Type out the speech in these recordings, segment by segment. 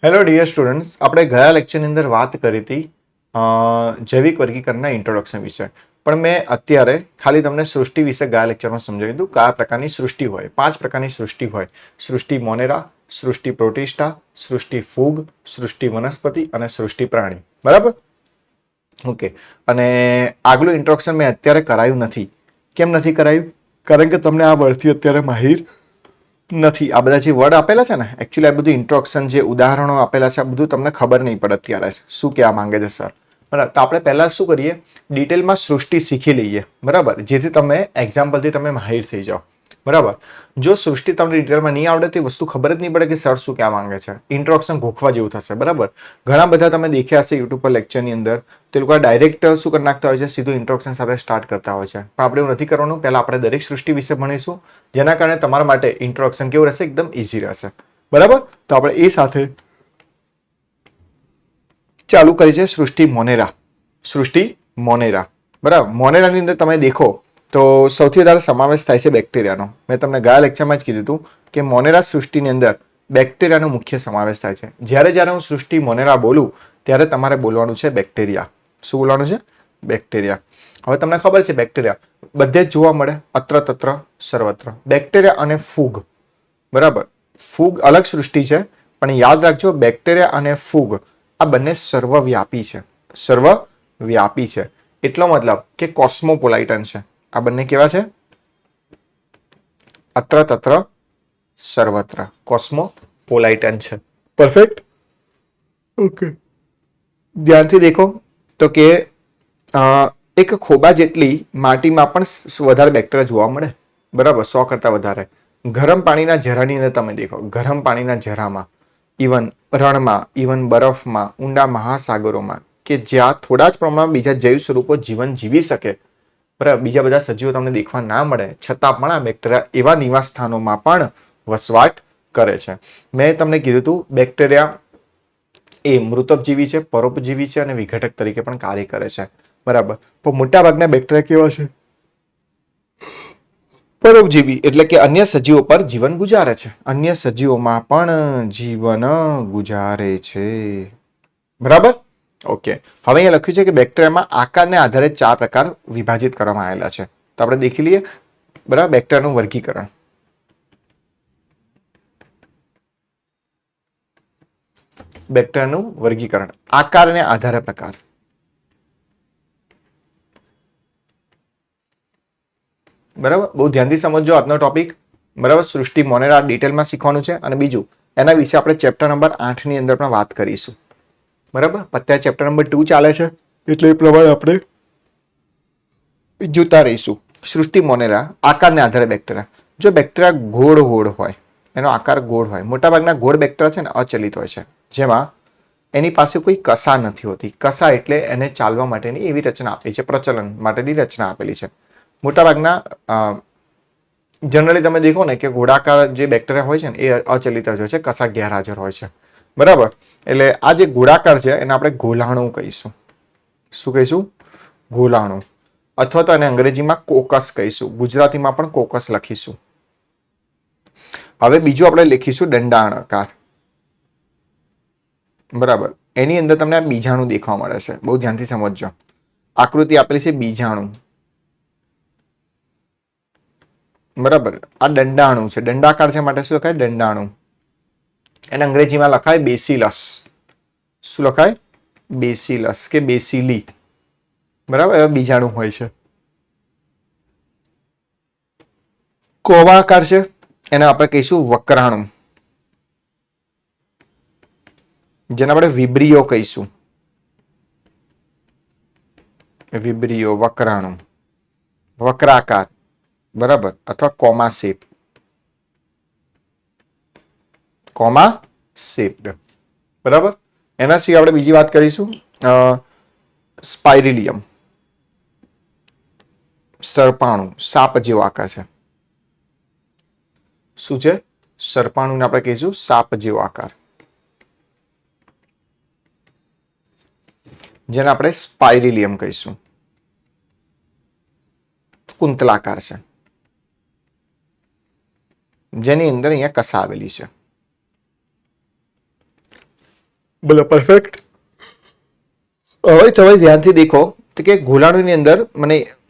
Hello dear students, આપણે ગયા લેક્ચરની અંદર વાત કરી હતી જૈવિક વર્ગીકરણના ઇન્ટ્રોડક્શન વિશે. પણ મેં અત્યારે ખાલી તમને સૃષ્ટિ વિશે ગયા લેક્ચરમાં સમજાવી દીધું. કયા પ્રકારની સૃષ્ટિ હોય? 5 પ્રકારની સૃષ્ટિ હોય: સૃષ્ટિ મોનેરા, સૃષ્ટિ પ્રોટિસ્ટા, સૃષ્ટિ ફૂગ, સૃષ્ટિ વનસ્પતિ અને સૃષ્ટિ પ્રાણી. બરાબર? ઓકે. અને આગલું ઇન્ટ્રોડક્શન મેં અત્યારે કરાયું નથી. કેમ નથી કરાયું? કારણ કે તમને આ વર્ડથી અત્યારે માહિર નથી. આ બધા જે વર્ડ આપેલા છે ને, એકચ્યુઅલી આ બધું ઇન્ટ્રોડક્શન, જે ઉદાહરણો આપેલા છે, આ બધું તમને ખબર નહીં પડે અત્યારે શું કહેવા માંગે છે સર. બરાબર, તો આપણે પહેલા શું કરીએ, ડિટેલમાં સૃષ્ટિ શીખી લઈએ. બરાબર, જેથી તમે એક્ઝામ્પલથી તમે માહિર થઈ જાઓ. બરાબર, જો સૃષ્ટિ તમને ડિટેલમાં નહીં આવડે તો વસ્તુ ખબર જ નહીં પડે કે સર શું કહેવા માંગે છે. ઇન્ટ્રોડક્શન ગોખવા જેવું થશે. બરાબર, ઘણા બધા તમે દેખ્યા હશે યુટ્યુબ પર લેક્ચરની અંદર, તે લોકો ડાયરેક્ટ શું કરી નાખતા હોય છે, સીધું ઇન્ટ્રોડક્શન સાથે સ્ટાર્ટ કરતા હોય છે. પણ આપણે એવું નથી કરવાનું. પહેલા આપણે દરેક સૃષ્ટિ વિશે ભણીશું, જેના કારણે તમારા માટે ઇન્ટ્રોડક્શન કેવું રહેશે, એકદમ ઈઝી રહેશે. બરાબર, તો આપણે એ સાથે ચાલુ કરી છે સૃષ્ટિ મોનેરા. સૃષ્ટિ મોનેરા. બરાબર, મોનેરાની અંદર તમે દેખો તો સૌથી વધારે સમાવેશ થાય છે બેક્ટેરિયાનો. મેં તમને ગયા લેક્ચરમાં જ કીધું હતું કે મોનેરા સૃષ્ટિની અંદર બેક્ટેરિયાનો મુખ્ય સમાવેશ થાય છે. જ્યારે હું સૃષ્ટિ મોનેરા બોલું ત્યારે તમારે બોલવાનું છે બેક્ટેરિયા. શું બોલવાનું છે? બેક્ટેરિયા. હવે તમને ખબર છે બેક્ટેરિયા બધે જ જોવા મળે, અત્ર તત્ર સર્વત્ર. બેક્ટેરિયા અને ફૂગ. બરાબર, ફૂગ અલગ સૃષ્ટિ છે, પણ યાદ રાખજો બેક્ટેરિયા અને ફૂગ આ બંને સર્વવ્યાપી છે. સર્વવ્યાપી છે એટલો મતલબ કે કોસ્મોપોલાઇટન છે. આ બંને કેવા છે? અત્ર તત્ર સર્વત્ર કોસ્મોપોલાઇટન છે. પરફેક્ટ. ઓકે, ધ્યાનથી દેખો તો કે એક ખોબા જેટલી માટીમાં પણ વધારે બેક્ટેરિયા જોવા મળે. બરાબર, 100 કરતા વધારે. ગરમ પાણીના ઝરાની અંદર તમે દેખો, ગરમ પાણીના ઝરામાં, ઇવન રણમાં, ઇવન બરફમાં, ઊંડા મહાસાગરોમાં, કે જ્યાં થોડા જ પ્રમાણમાં બીજા જૈવ સ્વરૂપો જીવન જીવી શકે, બરાબર, બીજા બધા સજીવો તમને દેખવા ના મળે, છતાં પણ આ બેક્ટેરિયા એવા નિવાસ સ્થાનોમાં પણ વસવાટ કરે છે. મેં તમને કીધું હતું બેક્ટેરિયા એ મૃતોપજીવી છે, પરોપજીવી છે અને વિઘટક તરીકે પણ કાર્ય કરે છે. બરાબર, પણ મોટા ભાગના બેક્ટેરિયા કેવા છે? પરોપજીવી, એટલે કે અન્ય સજીવો પર જીવન ગુજારે છે. અન્ય સજીવોમાં પણ જીવન ગુજારે છે. બરાબર, ઓકે. હવે અહીંયા લખ્યું છે કે બેક્ટેરિયામાં આકારને આધારે 4 પ્રકાર વિભાજિત કરવામાં આવેલા છે. તો આપણે દેખી લઈએ. બરાબર, બેક્ટેરિયાનું વર્ગીકરણ. બેક્ટેરિયાનું વર્ગીકરણ આકારને આધારે પ્રકાર. બરાબર, બહુ ધ્યાનથી સમજજો આજનો ટોપિક. બરાબર, સૃષ્ટિ મોનેરા ડિટેલમાં શીખવાનું છે. અને બીજું, એના વિશે આપણે ચેપ્ટર નંબર 8 ની અંદર પણ વાત કરીશું. બરાબર, અત્યારે ચેપ્ટર નંબર 2 ચાલે છે, એટલે એ પ્રમાણે આપણે જોતા રહીશું. સૃષ્ટિ મોનેરા આકારને આધારે બેક્ટેરિયા. જો બેક્ટેરિયા ગોળ હોય, એનો આકાર ગોળ હોય, મોટાભાગના ગોળ બેક્ટેરિયા છે ને અચલિત હોય છે, જેમાં એની પાસે કોઈ કસા નથી હોતી. કસા એટલે એને ચાલવા માટેની એવી રચના આપેલી છે, પ્રચલન માટેની રચના આપેલી છે. મોટાભાગના જનરલી તમે દેખો ને કે ગોળાકાર જે બેક્ટેરિયા હોય છે ને એ અચલિત જ હોય છે, કસા ગેરહાજર હોય છે. બરાબર, એટલે આ જે ગોળાકાર છે એને આપણે ગોલાણુ કહીશું. શું કહીશું? ગોલાણુ. અથવા તો એને અંગ્રેજીમાં કોકસ કહીશું. ગુજરાતીમાં પણ કોકસ લખીશું. હવે બીજું આપણે લખીશું દંડાકાર. બરાબર, એની અંદર તમને આ બીજાણુ દેખવા મળે છે. બહુ ધ્યાનથી સમજજો. આકૃતિ આપેલી છે બીજાણુ. બરાબર, આ દંડાણુ છે. દંડાકાર છે માટે શું લખાય? દંડાણુ. એને અંગ્રેજીમાં લખાય બેસિલસ. શું લખાય? બેસિલસ કે બેસિલી. બરાબર, એવા બીજાણુ હોય છે. કોવાકાર છે, એને આપણે કહીશું વક્રાણુ, જેને આપણે વિબ્રિયો કહીશું. વિબ્રિયો, વક્રાણુ, વક્રાકાર. બરાબર, અથવા કોમા શેપ. Comma shaped. બરાબર, એના સિવાય આપણે બીજી વાત કરીશું સ્પાઇરિલિયમ. સર્પાણુ, સાપ જેવો આકાર છે. શું છે? સર્પાણુને આપણે કહીશું સાપ જેવો આકાર, જેને આપણે સ્પાઇરિલિયમ કહીશું. કુંતલાકાર છે, જેની અંદર અહીંયા કસા આવેલી છે. બોલો પરફેક્ટ. હવે તમે ધ્યાનથી દેખો તો કે ગોલાણુની અંદર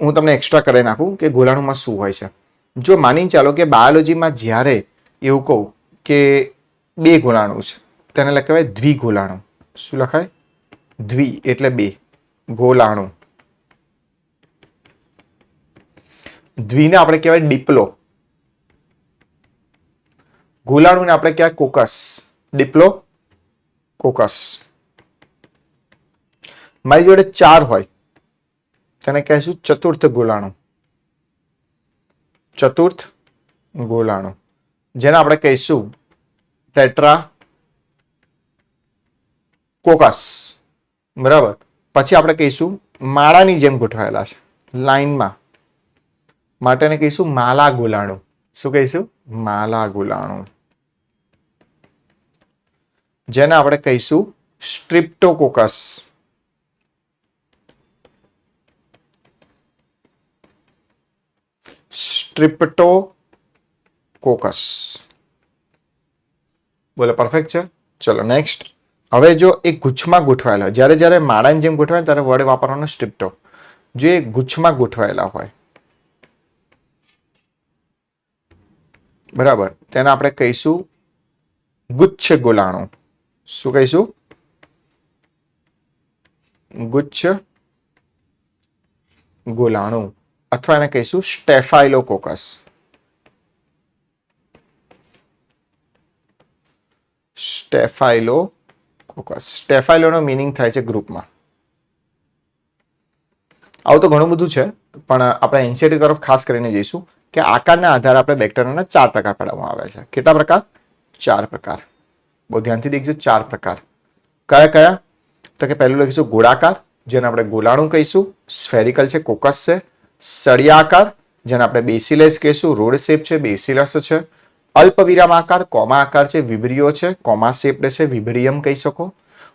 હું તમને એક્સ્ટ્રા કરી નાખું કે ગોલાણુમાં શું હોય છે. જો માની ચાલો કે બાયોલોજીમાં જ્યારે એવું કહું કે બે ગોલાણુ છે તેને લખાય દ્વિગોલાણુ. શું લખાય? દ્વિ એટલે બે, ગોલાણુ. દ્વિને આપણે કહેવાય ડિપ્લો, ગોલાણુને આપણે કહેવાય કોકસ. ડિપ્લો કોકસ. મારી જોડે 4 હોય તેને કહેશું ચતુર્થ ગોલાણુ. ચતુર્થ ગોલાણુ જેને આપણે કહીશું ટેટ્રા કોકસ. બરાબર. પછી આપણે કહીશું માળાની જેમ ગોઠવાયેલા છે લાઈનમાં માટેને કહીશું માલા ગોલાણુ. શું કહીશું? માલા ગોલાણુ. જેને આપણે કહીશું સ્ટ્રિપ્ટોકોકસ. સ્ટ્રિપ્ટોકોકસ. બોલો પરફેક્ટ છે. ચલો નેક્સ્ટ. હવે જો એક ગુચ્છમાં ગોઠવાયેલા હોય, જ્યારે જ્યારે માળાની જેમ ગોઠવાય ત્યારે વર્ડ વાપરવાનો સ્ટ્રિપ્ટો. જો એ ગુચ્છમાં ગોઠવાયેલા હોય બરાબર તેને આપણે કહીશું ગુચ્છ ગોલાણુ. શું કહીશું? ગુચ્છ ગોલાણુ અથવા એને કહીશું સ્ટેફાઇલોકોકસ. સ્ટેફાઇલોકોકસ. સ્ટેફાઇલોનો મિનિંગ થાય છે ગ્રુપમાં. આવું તો ઘણું બધું છે પણ આપણે એનસીઈઆરટી તરફ ખાસ કરીને જઈશું કે આકારના આધારે આપણે બેક્ટેરિયાના 4 પ્રકાર પાડવામાં આવે છે. કેટલા પ્રકાર? 4 પ્રકાર. બહુ ધ્યાનથી દેખજો. 4 પ્રકાર. કયા કયા? તો કે પહેલું લખીશું ગોળાકાર જેને આપણે ગોલાણુ કહીશું. સ્ફેરિકલ છે, કોકસ છે. સળિયાકાર જેને આપણે બેસિલસ કહીશું. રોડ શેપ છે, બેસિલસ છે. અલ્પવિરામ આકાર, કોમા આકાર છે, વિબ્રિયો છે, કોમા શેપ્ડ છે, વિબ્રિયમ કહી શકો.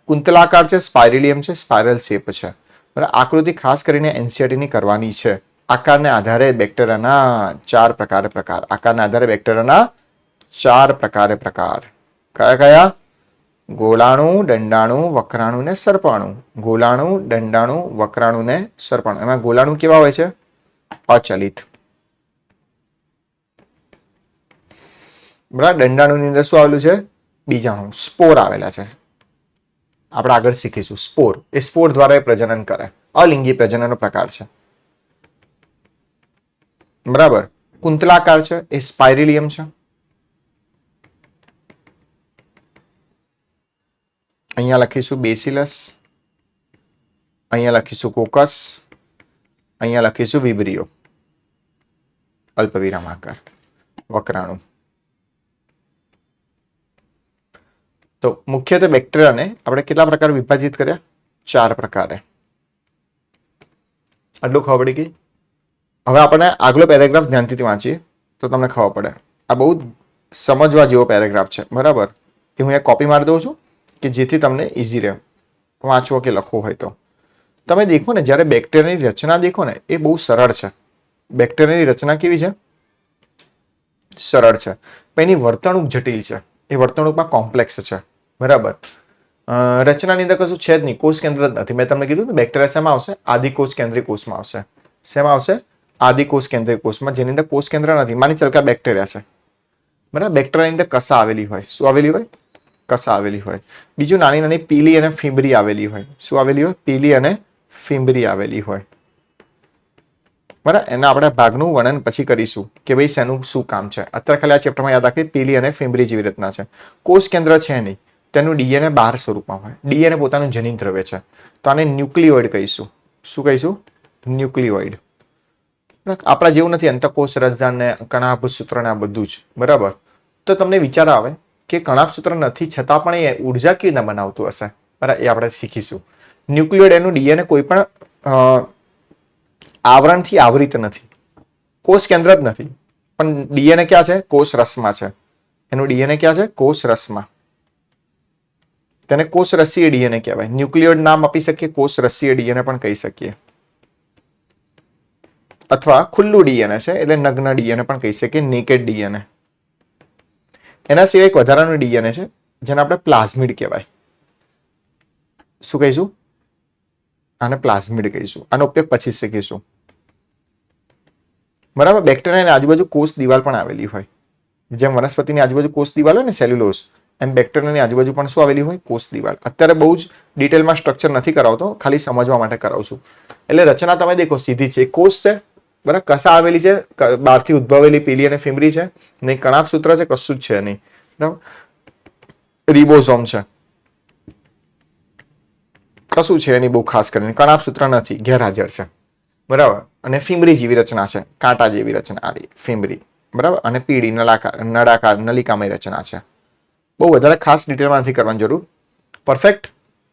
કુંતલાકાર છે, સ્પાઇરેલિયમ છે, સ્પાઇરલ શેપ છે. આકૃતિ ખાસ કરીને એનસીઈઆરટીની કરવાની છે. આકારને આધારે બેક્ટેરિયાના 4 પ્રકારે પ્રકાર. આકારના આધારે બેક્ટેરિયાના 4 પ્રકારે પ્રકાર. કયા કયા? ગોલાણુ, દંડાણુ, વક્રાણુ ને સર્પાણુ. ગોલાણુ, દંડાણુ, વક્રાણુ ને સર્પાણુ. એમાં ગોલાણુ કેવા હોય છે? અચલિત. બરાબર. દંડાણુની અંદર શું આવેલું છે? બીજાણુ, સ્પોર આવેલા છે. આપણે આગળ શીખીશું. સ્પોર એ સ્પોર દ્વારા પ્રજનન કરે. અલિંગી પ્રજનનનો પ્રકાર છે. બરાબર. કુંતલાકાર છે એ સ્પાઇરેલિયમ છે. અહીંયા લખીશું બેસિલસ, અહીંયા લખીશું કોકસ, અહીંયા લખીશું વિબ્રિયો. અલ્પવિરામ આકાર, વક્રાણુ. તો મુખ્યત્વે બેક્ટેરિયાને આપણે કેટલા પ્રકાર વિભાજિત કર્યા? 4 પ્રકારે. આટલું ખબર પડી ગઈ? હવે આપણે આગલો પેરેગ્રાફ ધ્યાનથી વાંચીએ તો તમને ખબર પડે. આ બહુ સમજવા જેવો પેરેગ્રાફ છે. બરાબર. કે હું એક કોપી મારી દઉં છું કે જેથી તમને ઇઝી રહે વાંચવો કે લખવું હોય તો. તમે દેખો ને જ્યારે બેક્ટેરિયાની રચના દેખો ને એ બહુ સરળ છે. બેક્ટેરિયાની રચના કેવી છે? સરળ છે. પણ એની વર્તણૂક જટિલ છે. એ વર્તણૂકમાં કોમ્પ્લેક્સ છે. બરાબર. રચનાની અંદર કશું છે જ નહીં. કોષ કેન્દ્ર જ નથી. મેં તમને કીધું બેક્ટેરિયા શેમાં આવશે? આદિકોષ કેન્દ્રીય કોષમાં આવશે. શેમાં આવશે? આદિકોષ કેન્દ્રીય કોષમાં, જેની અંદર કોષ કેન્દ્ર નથી. માની ચાલો કે આ બેક્ટેરિયા છે. બરાબર. બેક્ટેરિયાની અંદર કસા આવેલી હોય. શું આવેલી હોય? કસા આવેલી હોય. બીજું નાની નાની પીલી અને ફીંબરી આવેલી હોય. શું આવેલી હોય? પીલી અને ફીંબરી આવેલી હોય. બરાબર. એના આપણે ભાગનું વર્ણન પછી કરીશું કે ભાઈ શેનું શું કામ છે. અત્યારે ખાલી આ ચેપ્ટરમાં યાદ રાખીએ પીલી અને ફીંબરી જેવી રીતના છે. કોષ કેન્દ્ર છે નહીં. તેનું ડીએનએ બહાર સ્વરૂપમાં હોય. ડીએનએ પોતાનું જનીન દ્રવ્ય છે. તો આને ન્યુક્લિયોઇડ કહીશું. શું કહીશું? ન્યુક્લિયોઇડ. આપણા જેવું નથી અંતઃકોષ, રસધાન ને કણાભ સૂત્ર ને આ બધું જ. બરાબર. તો તમને વિચાર આવે કે કણાભ સૂત્ર નથી છતાં પણ એ ઉર્જા કેવી રીતના બનાવતું હશે. બરાબર. એ આપણે શીખીશું. ન્યુક્લિયોઇડ એનું ડીએનએ કોઈ પણ આવરણથી આવૃત નથી. કોષ કેન્દ્ર જ નથી. પણ ડીએનએ ક્યાં છે? કોષ રસમાં છે. એનું ડીએનએ ક્યાં છે? કોષ રસમાં. તેને કોષ રસીય ડીએનએ કહેવાય. ન્યુક્લિયોઇડ નામ આપી શકીએ, કોષ રસીય ડીએનએ પણ કહી શકીએ. અથવા ખુલ્લું ડીએનએ છે એટલે નગ્ન ડીએનએ પણ કહી શકીએ, નેકેડ ડીએનએ. એના સિવાય એક વધારાનું ડીએનએ છે જેને આપણે પ્લાઝમિડ કહેવાય. શું કહીશું? આને પ્લાઝમિડ કહીશું. આનો ઉપયોગ પછી શીખીશું. બરાબર. બેક્ટેરિયાની આજુબાજુ કોષ દિવાલ પણ આવેલી હોય. જેમ વનસ્પતિની આજુબાજુ કોષ દિવાલ હોય ને સેલ્યુલોઝ, એમ બેક્ટેરિયાની આજુબાજુ પણ શું આવેલી હોય? કોષ દિવાલ. અત્યારે બહુ જ ડિટેલમાં સ્ટ્રક્ચર નથી કરાવતો, ખાલી સમજવા માટે કરાવું છું. એટલે રચના તમે દેખો સીધી છે. કોષ છે, બરાબર. કશા આવેલી છે? બહારથી ઉદ્ભવેલી પીલી અને ફિમરી છે. નહીં કણાભ સૂત્ર છે, કશું જ છે નહીં. બરાબર. રિબોઝોમ છે, કશું છે એની બહુ ખાસ કરીને. કણાભ સૂત્ર નથી, ગેરહાજર છે. બરાબર. અને ફિમરી જેવી રચના છે, કાંટા જેવી રચના આવી ફિમરી. બરાબર. અને પીળી નળાકાર નલિકામય રચના છે. બહુ વધારે ખાસ ડિટેલમાં નથી કરવાની જરૂર. પરફેક્ટ.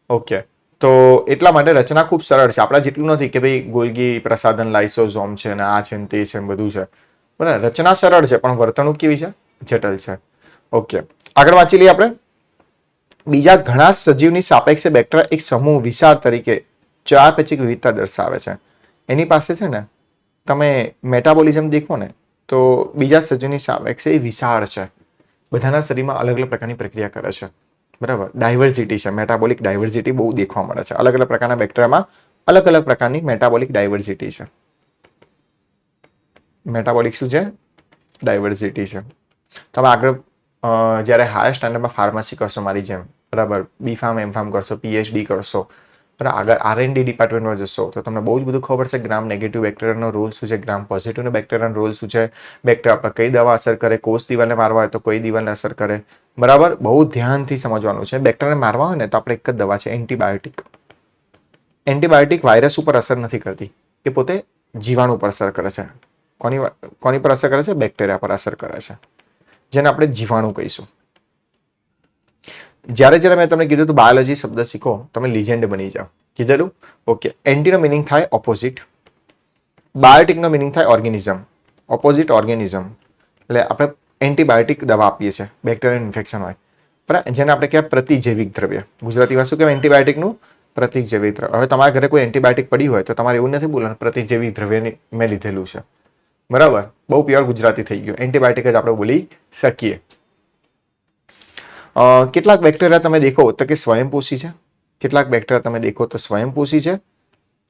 ઓકે. તો એટલા માટે રચના ખૂબ સરળ છે. આપણા જેટલું નથી કે ભાઈ ગોલ્ગી પ્રસાધન લાઇસોઝોમ છે ને આ છે ને તે છે ને બધું છે. બરાબર. રચના સરળ છે પણ વર્તણૂક કેવી છે? જટિલ છે. ઓકે. આગળ વાંચી લઈએ આપણે. બીજા ઘણા સજીવની સાપેક્ષે બેક્ટેરિયા એક સમૂહ વિશાળ તરીકે ચયાપચયિક વિવિધતા દર્શાવે છે. એની પાસે છે ને તમે મેટાબોલિઝમ દેખો ને તો બીજા સજીવની સાપેક્ષે એ વિશાળ છે. બધાના શરીરમાં અલગ અલગ પ્રકારની પ્રક્રિયા કરે છે. બરાબર. ડાયવર્સિટી છે, મેટાબોલિક ડાયવર્સિટી બહુ દેખવા મળે છે. અલગ અલગ પ્રકારના બેક્ટેરિયામાં અલગ અલગ પ્રકારની મેટાબોલિક ડાયવર્સિટી છે. મેટાબોલિક શું છે? ડાયવર્સિટી છે. તમે આગળ જ્યારે હાયર સ્ટાન્ડર્ડમાં ફાર્મસી કરશો મારી જેમ, બરાબર, બીફાર્મ એમફાર્મ કરશો, પીએચડી કરશો, બરાબર, આગળ આરએનડી ડિપાર્ટમેન્ટમાં જશો તો તમને બહુ જ બધું ખબર છે. ગ્રામ નેગેટિવ બેક્ટેરિયાનો રોલ શું છે, ગ્રામ પોઝિટિવ બેક્ટેરિયાનો રોલ શું છે, બેક્ટેરિયા પર કઈ દવા અસર કરે, કોષ દિવાલને મારવા હોય તો કઈ દિવાલને અસર કરે. બરાબર. બહુ ધ્યાનથી સમજવાનું છે. બેક્ટેરિયાને મારવા હોય ને તો આપણે એક જ દવા છે, એન્ટીબાયોટિક. એન્ટીબાયોટિક વાયરસ ઉપર અસર નથી કરતી, એ પોતે જીવાણુ પર અસર કરે છે. કોની પર અસર કરે છે? બેક્ટેરિયા પર અસર કરે છે, જેને આપણે જીવાણુ કહીશું. જ્યારે મેં તમને કીધું તો બાયોલોજી શબ્દ શીખો, તમે લિજેન્ડ બની જાઓ. કીધેલું? ઓકે. એન્ટીનો મિનિંગ થાય ઓપોઝિટ, બાયોટિકનો મિનિંગ થાય ઓર્ગેનિઝમ. ઓપોઝિટ ઓર્ગેનિઝમ એટલે આપણે એન્ટીબાયોટિક દવા આપીએ છીએ બેક્ટેરિયલ ઇન્ફેક્શન હોય, બરાબર, જેને આપણે કહેવાય પ્રતિજૈવિક દ્રવ્ય. ગુજરાતીમાં શું કહેવાય એન્ટીબાયોટિકનું? પ્રતિજૈવિક દ્રવ્ય. હવે તમારા ઘરે કોઈ એન્ટીબાયોટિક પડી હોય તો તમારે એવું નથી બોલવાનું પ્રતિજૈવિક દ્રવ્યની મેં લીધેલું છે. બરાબર. બહુ પ્યોર ગુજરાતી થઈ ગયું. એન્ટીબાયોટિક જ આપણે બોલી શકીએ. કેટલાક બેક્ટેરિયા તમે દેખો તો કે સ્વયંપોષી છે, કેટલાક બેક્ટેરિયા તમે દેખો તો સ્વયંપોષી છે,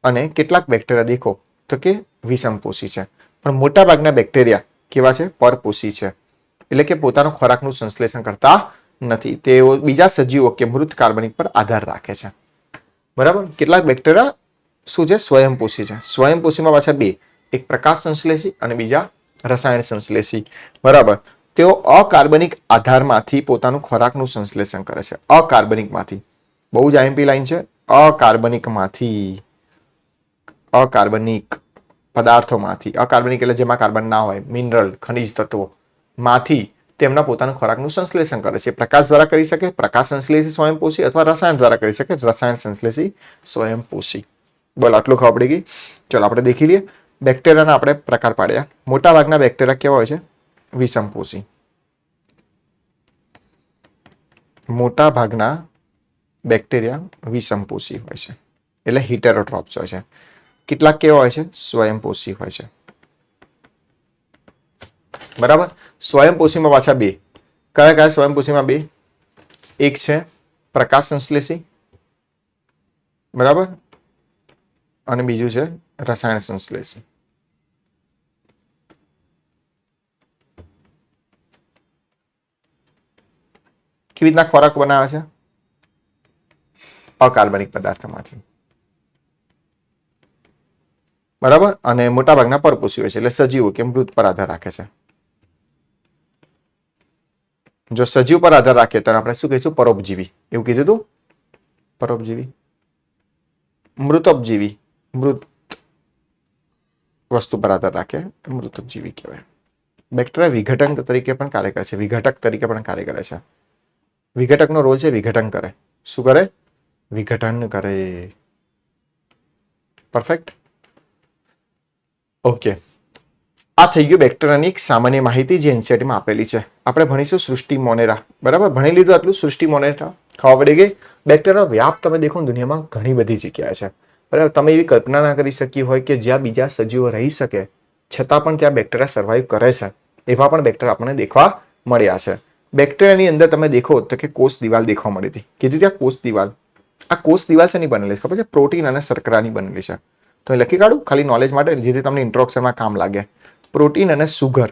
અને કેટલાક બેક્ટેરિયા દેખો તો કે વિષમપોષી છે. પણ મોટાભાગના બેક્ટેરિયા કેવા છે? પરપોષી છે. એટલે કે પોતાનો ખોરાકનું સંશ્લેષણ કરતા નથી. તેઓ બીજા સજીવો કે મૃત કાર્બનિક પર આધાર રાખે છે. બરાબર. કેટલાક બેક્ટેરિયા શું છે? સ્વયંપોષી છે. સ્વયંપોષીમાં પાછા બે, એક પ્રકાશ સંશ્લેષી અને બીજા રસાયણ સંશ્લેષી. બરાબર. તેઓ અકાર્બનિક આધારમાંથી પોતાનું ખોરાકનું સંશ્લેષણ કરે છે. અકાર્બનિકમાંથી. બહુ જ આઈએમપી લાઈન છે. અકાર્બનિક પદાર્થોમાંથી, અકાર્બનિક એટલે જેમાં કાર્બન ના હોય, મિનરલ, ખનિજ તત્વો માંથી તેમના પોતાના ખોરાકનું સંશ્લેષણ કરે છે. પ્રકાશ દ્વારા કરી શકે, પ્રકાશ સંશ્લેષી સ્વયંપોષી, અથવા રસાયણ દ્વારા કરી શકે, રસાયણ સંશ્લેષી સ્વયંપોષી. બોલો, આટલું ખબર પડી ગઈ. ચલો આપણે દેખી લઈએ. બેક્ટેરિયાના આપણે પ્રકાર પાડ્યા. મોટા ભાગના બેક્ટેરિયા કેવા હોય છે? વિષમપોષી. મોટા ભાગના બેક્ટેરિયા વિષમપોષી હોય છે, એટલે હિટેરોટ્રોપ્સ હોય છે. કેટલાક કેવા હોય છે? સ્વયંપોષી હોય છે. બરાબર. સ્વયંપોષીમાં પાછા બે. કયા કયા સ્વયંપોષીમાં બે? એક છે પ્રકાશ સંશ્લેષી, બરાબર, અને બીજું છે રસાયણ સંશ્લેષી. કેવી રીતના ખોરાક બનાવે છે? અકાર્બનિક પદાર્થોમાંથી. બરાબર. અને મોટાભાગના પરપોષી હોય છે, એટલે સજીવો કે મૃત પર આધાર રાખે છે. જો સજીવ પર આધાર રાખીએ તો આપણે શું કહીશું? પરોપજીવી. એવું કીધું તું? પરોપજીવી. મૃતોપજીવી. મૃત વસ્તુ પર આધાર રાખે, મૃતોપજીવી કહેવાય. બેક્ટેરિયા વિઘટન તરીકે પણ કાર્ય કરે છે, વિઘટક તરીકે પણ કાર્ય કરે છે. વિઘટકનો રોલ છે વિઘટન કરે. શું કરે? વિઘટન કરે. પરફેક્ટ. ઓકે. આ થઈ ગયું બેક્ટેરિયાની એક સામાન્ય માહિતી જે એનસીઈઆરટીમાં આપેલી છે. આપણે ભણીશું સૃષ્ટિ મોનેરા. બરાબર. ભણી લીધું આટલું સૃષ્ટિ મોનેરા. ખબર પડી ગઈ. બેક્ટેરિયાનો વ્યાપ તમે દેખો દુનિયામાં ઘણી બધી જગ્યાએ છે. બરાબર. તમે એવી કલ્પના ના કરી શકી હોય કે જ્યાં બીજા સજીવો રહી શકે છતાં પણ ત્યાં બેક્ટેરિયા સર્વાઈવ કરે છે. એવા પણ બેક્ટેરિયા આપણને દેખવા મળ્યા છે. બેક્ટેરિયાની અંદર તમે દેખો તો કે કોષ દિવાલ દેખવા મળી હતી. કીધું ત્યાં કોષ દિવાલ. આ કોષ દિવાલ શેની બનેલી છે ખબર છે? પ્રોટીન અને શર્કરાની બનેલી છે. તો લખી કાઢું ખાલી નોલેજ માટે, જેથી તમને ઇન્ટ્રોડક્શનમાં કામ લાગે. પ્રોટીન અને સુગર.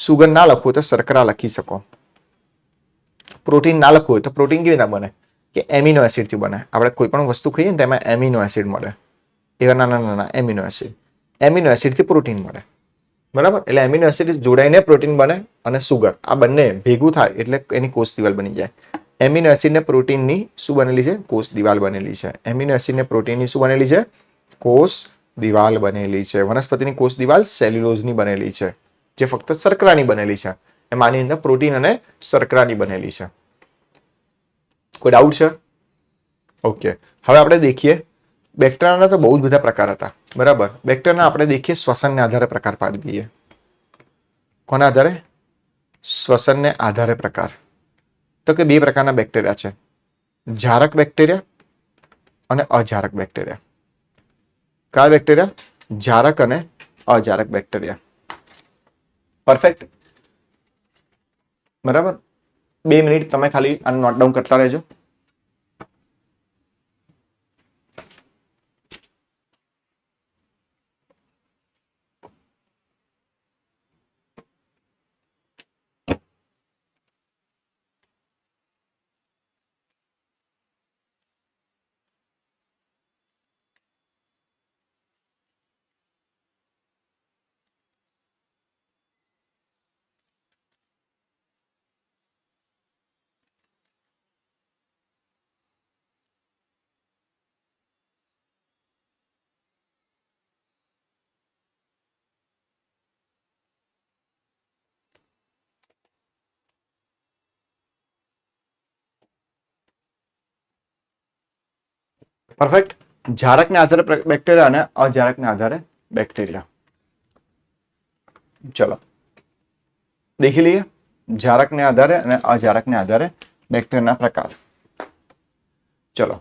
સુગર ના લખવું તો શર્કરા લખી શકો. પ્રોટીન ના લખવું હોય તો પ્રોટીન કેવી રીતના બને? કે એમિનો એસિડથી બને. આપણે કોઈ પણ વસ્તુ ખાઈએ ને તેમાં એમિનો એસિડ મળે. એવા નાના નાના એમિનો એસિડ. એમિનો એસિડથી પ્રોટીન મળે. બરાબર? એટલે એમિનો એસિડ જોડાઈને પ્રોટીન બને અને સુગર આ બંને ભેગું થાય એટલે એની કોષ દિવાલ બની જાય. એમિનો એસિડ ને પ્રોટીનની શું બનેલી છે? કોષ દિવાલ બનેલી છે. એમિનો એસિડ ને પ્રોટીનની શું બનેલી છે? કોષ દિવાલ બનેલી છે. વનસ્પતિની કોષ દિવાલ સેલ્યુલોઝની બનેલી છે, જે ફક્ત શર્કરાની બનેલી છે. એમાંની અંદર પ્રોટીન અને શર્કરાની બનેલી છે. કોઈ ડાઉટ છે? ઓકે, હવે આપણે દેખીએ બેક્ટેરિયાના તો બહુ જ બધા પ્રકાર હતા. બરાબર? બેક્ટેરિયાના આપણે દેખીએ શ્વસનને આધારે પ્રકાર પાડી દઈએ. કોના આધારે? શ્વસનને આધારે પ્રકાર. તો કે બે પ્રકારના બેક્ટેરિયા છે, જારક બેક્ટેરિયા અને અજારક બેક્ટેરિયા. કયા બેક્ટેરિયા? જારક અને અજારક બેક્ટેરિયા. પરફેક્ટ. બરાબર? 2 મિનિટ તમે ખાલી આને નોટ ડાઉન કરતા રહેજો. પરફેક્ટ. જારકને આધારે બેક્ટેરિયા અને અજારકને આધારે બેક્ટેરિયા. ચલો દેખી લઈએ જારકને આધારે અને અજારકને આધારે બેક્ટેરિયાના પ્રકાર. ચલો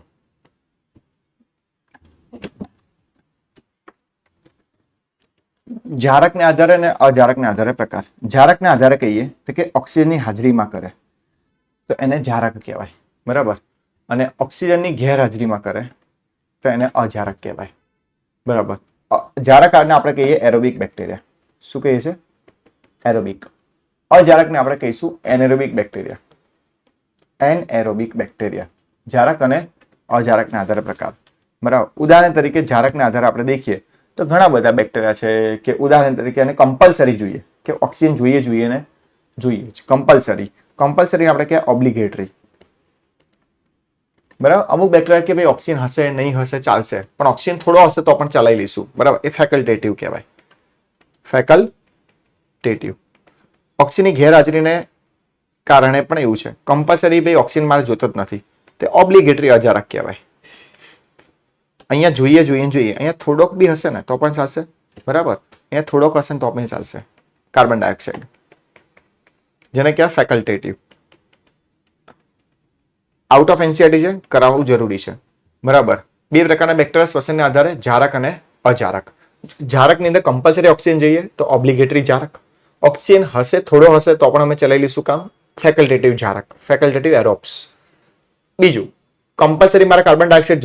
જારકને આધારે અને અજારકને આધારે પ્રકાર. જારકને આધારે કહીએ તો કે ઓક્સિજનની હાજરીમાં કરે તો એને જારક કહેવાય. બરાબર? અને ઓક્સિજનની ગેરહાજરીમાં કરે તો એને અજારક કહેવાય. બરાબર? જારક આપણે કહીએ એરોબિક બેક્ટેરિયા. શું કહીએ છીએ? એરોબિક. અજારકને આપણે કહીશું એનએરોબિક બેક્ટેરિયા. Anaerobic bacteria. જારક અને અજારકના આધારે પ્રકાર. બરાબર? ઉદાહરણ તરીકે જારકના આધારે આપણે દેખીએ તો ઘણા બધા બેક્ટેરિયા છે કે ઉદાહરણ તરીકે એને કમ્પલસરી જોઈએ કે ઓક્સિજન જોઈએ ને જોઈએ જ. કમ્પલસરી આપણે કે ઓબ્લિગેટરી. બરાબર? અમુક બેક્ટેરિયા કે ભાઈ ઓક્સિજન હશે નહીં હશે ચાલશે, પણ ઓક્સિજન થોડો હશે તો પણ ચલાવી લઈશું. બરાબર? એ ફેકલ્ટેટિવ કહેવાય. ફેકલ્ટેટિવ. ઓક્સિજનની ગેરહાજરીને કારણે પણ એવું છે. કમ્પલસરી ભાઈ ઓક્સિજન મારે જોતો જ નથી, તે ઓબ્લિગેટરી અજારક કહેવાય. અહીંયા જોઈએ. અહીંયા થોડોક બી હશે ને તો પણ ચાલશે. બરાબર? અહીંયા થોડોક હશે ને તો પણ ચાલશે. કાર્બન ડાયોક્સાઇડ, જેને કહેવાય ફેકલ્ટેટિવ. આઉટ ઓફ એનસીઆરટી છે, કરાવવું જરૂરી છે. બરાબર? બે પ્રકારના બેક્ટેરિયા શ્વસનને આધારે, જારક અને અજારક. જારકની અંદર કમ્પલસરી ઓક્સિજન જોઈએ તો ઓબ્લિગેટરી જારક. ઓક્સિજન હશે થોડો હશે તો પણ અમે ચલાવી લઈશું કામ, ફેકલ્ટેટિવ જારક, ફેકલ્ટેટિવ એરોબ્સ. બીજું કમ્પલસરી મારે કાર્બન ડાયોક્સાઇડ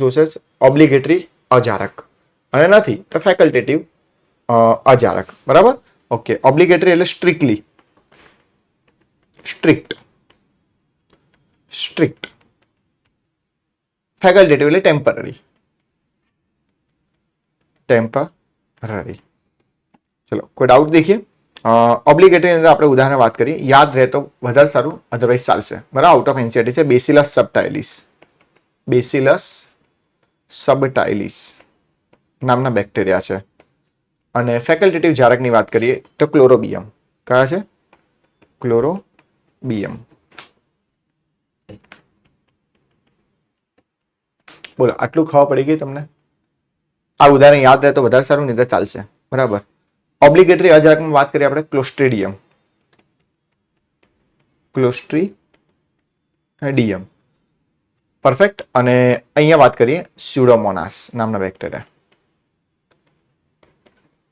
જોશે ઓબ્લિગેટરી અજારક, અને નથી તો ફેકલ્ટેટિવ અજારક. બરાબર? ઓકે. ઓબ્લિગેટરી એટલે સ્ટ્રિક્ટ. ફેકલ્ટેટિવ એટલે ટેમ્પરરી. ચલો કોઈ ડાઉટ દેખીએ. ઓબ્લિગેટરી અંદર આપણે ઉદાહરણ વાત કરીએ, યાદ રહે તો વધારે સારું, અધરવાઇઝ ચાલશે. બરાબર? આઉટ ઓફ એનસીઆરટી છે. બેસિલસ સબટાઇલિસ નામના બેક્ટેરિયા છે. અને ફેકલ્ટેટિવ જારકની વાત કરીએ તો ક્લોરોબિયમ. કયા છે? ક્લોરોબિયમ. બોલો આટલું ખબર પડી ગઈ તમને? આ ઉદાહરણ યાદ રહે તો વધારે સારું, નહીં તો ચાલશે. બરાબર? ઓબ્લિગેટરી અજારકની વાત કરીએ આપણે ક્લોસ્ટ્રીડિયમ. પરફેક્ટ. અને અહીંયા વાત કરીએ સ્યુડોમોનાસ નામના બેક્ટેરિયા.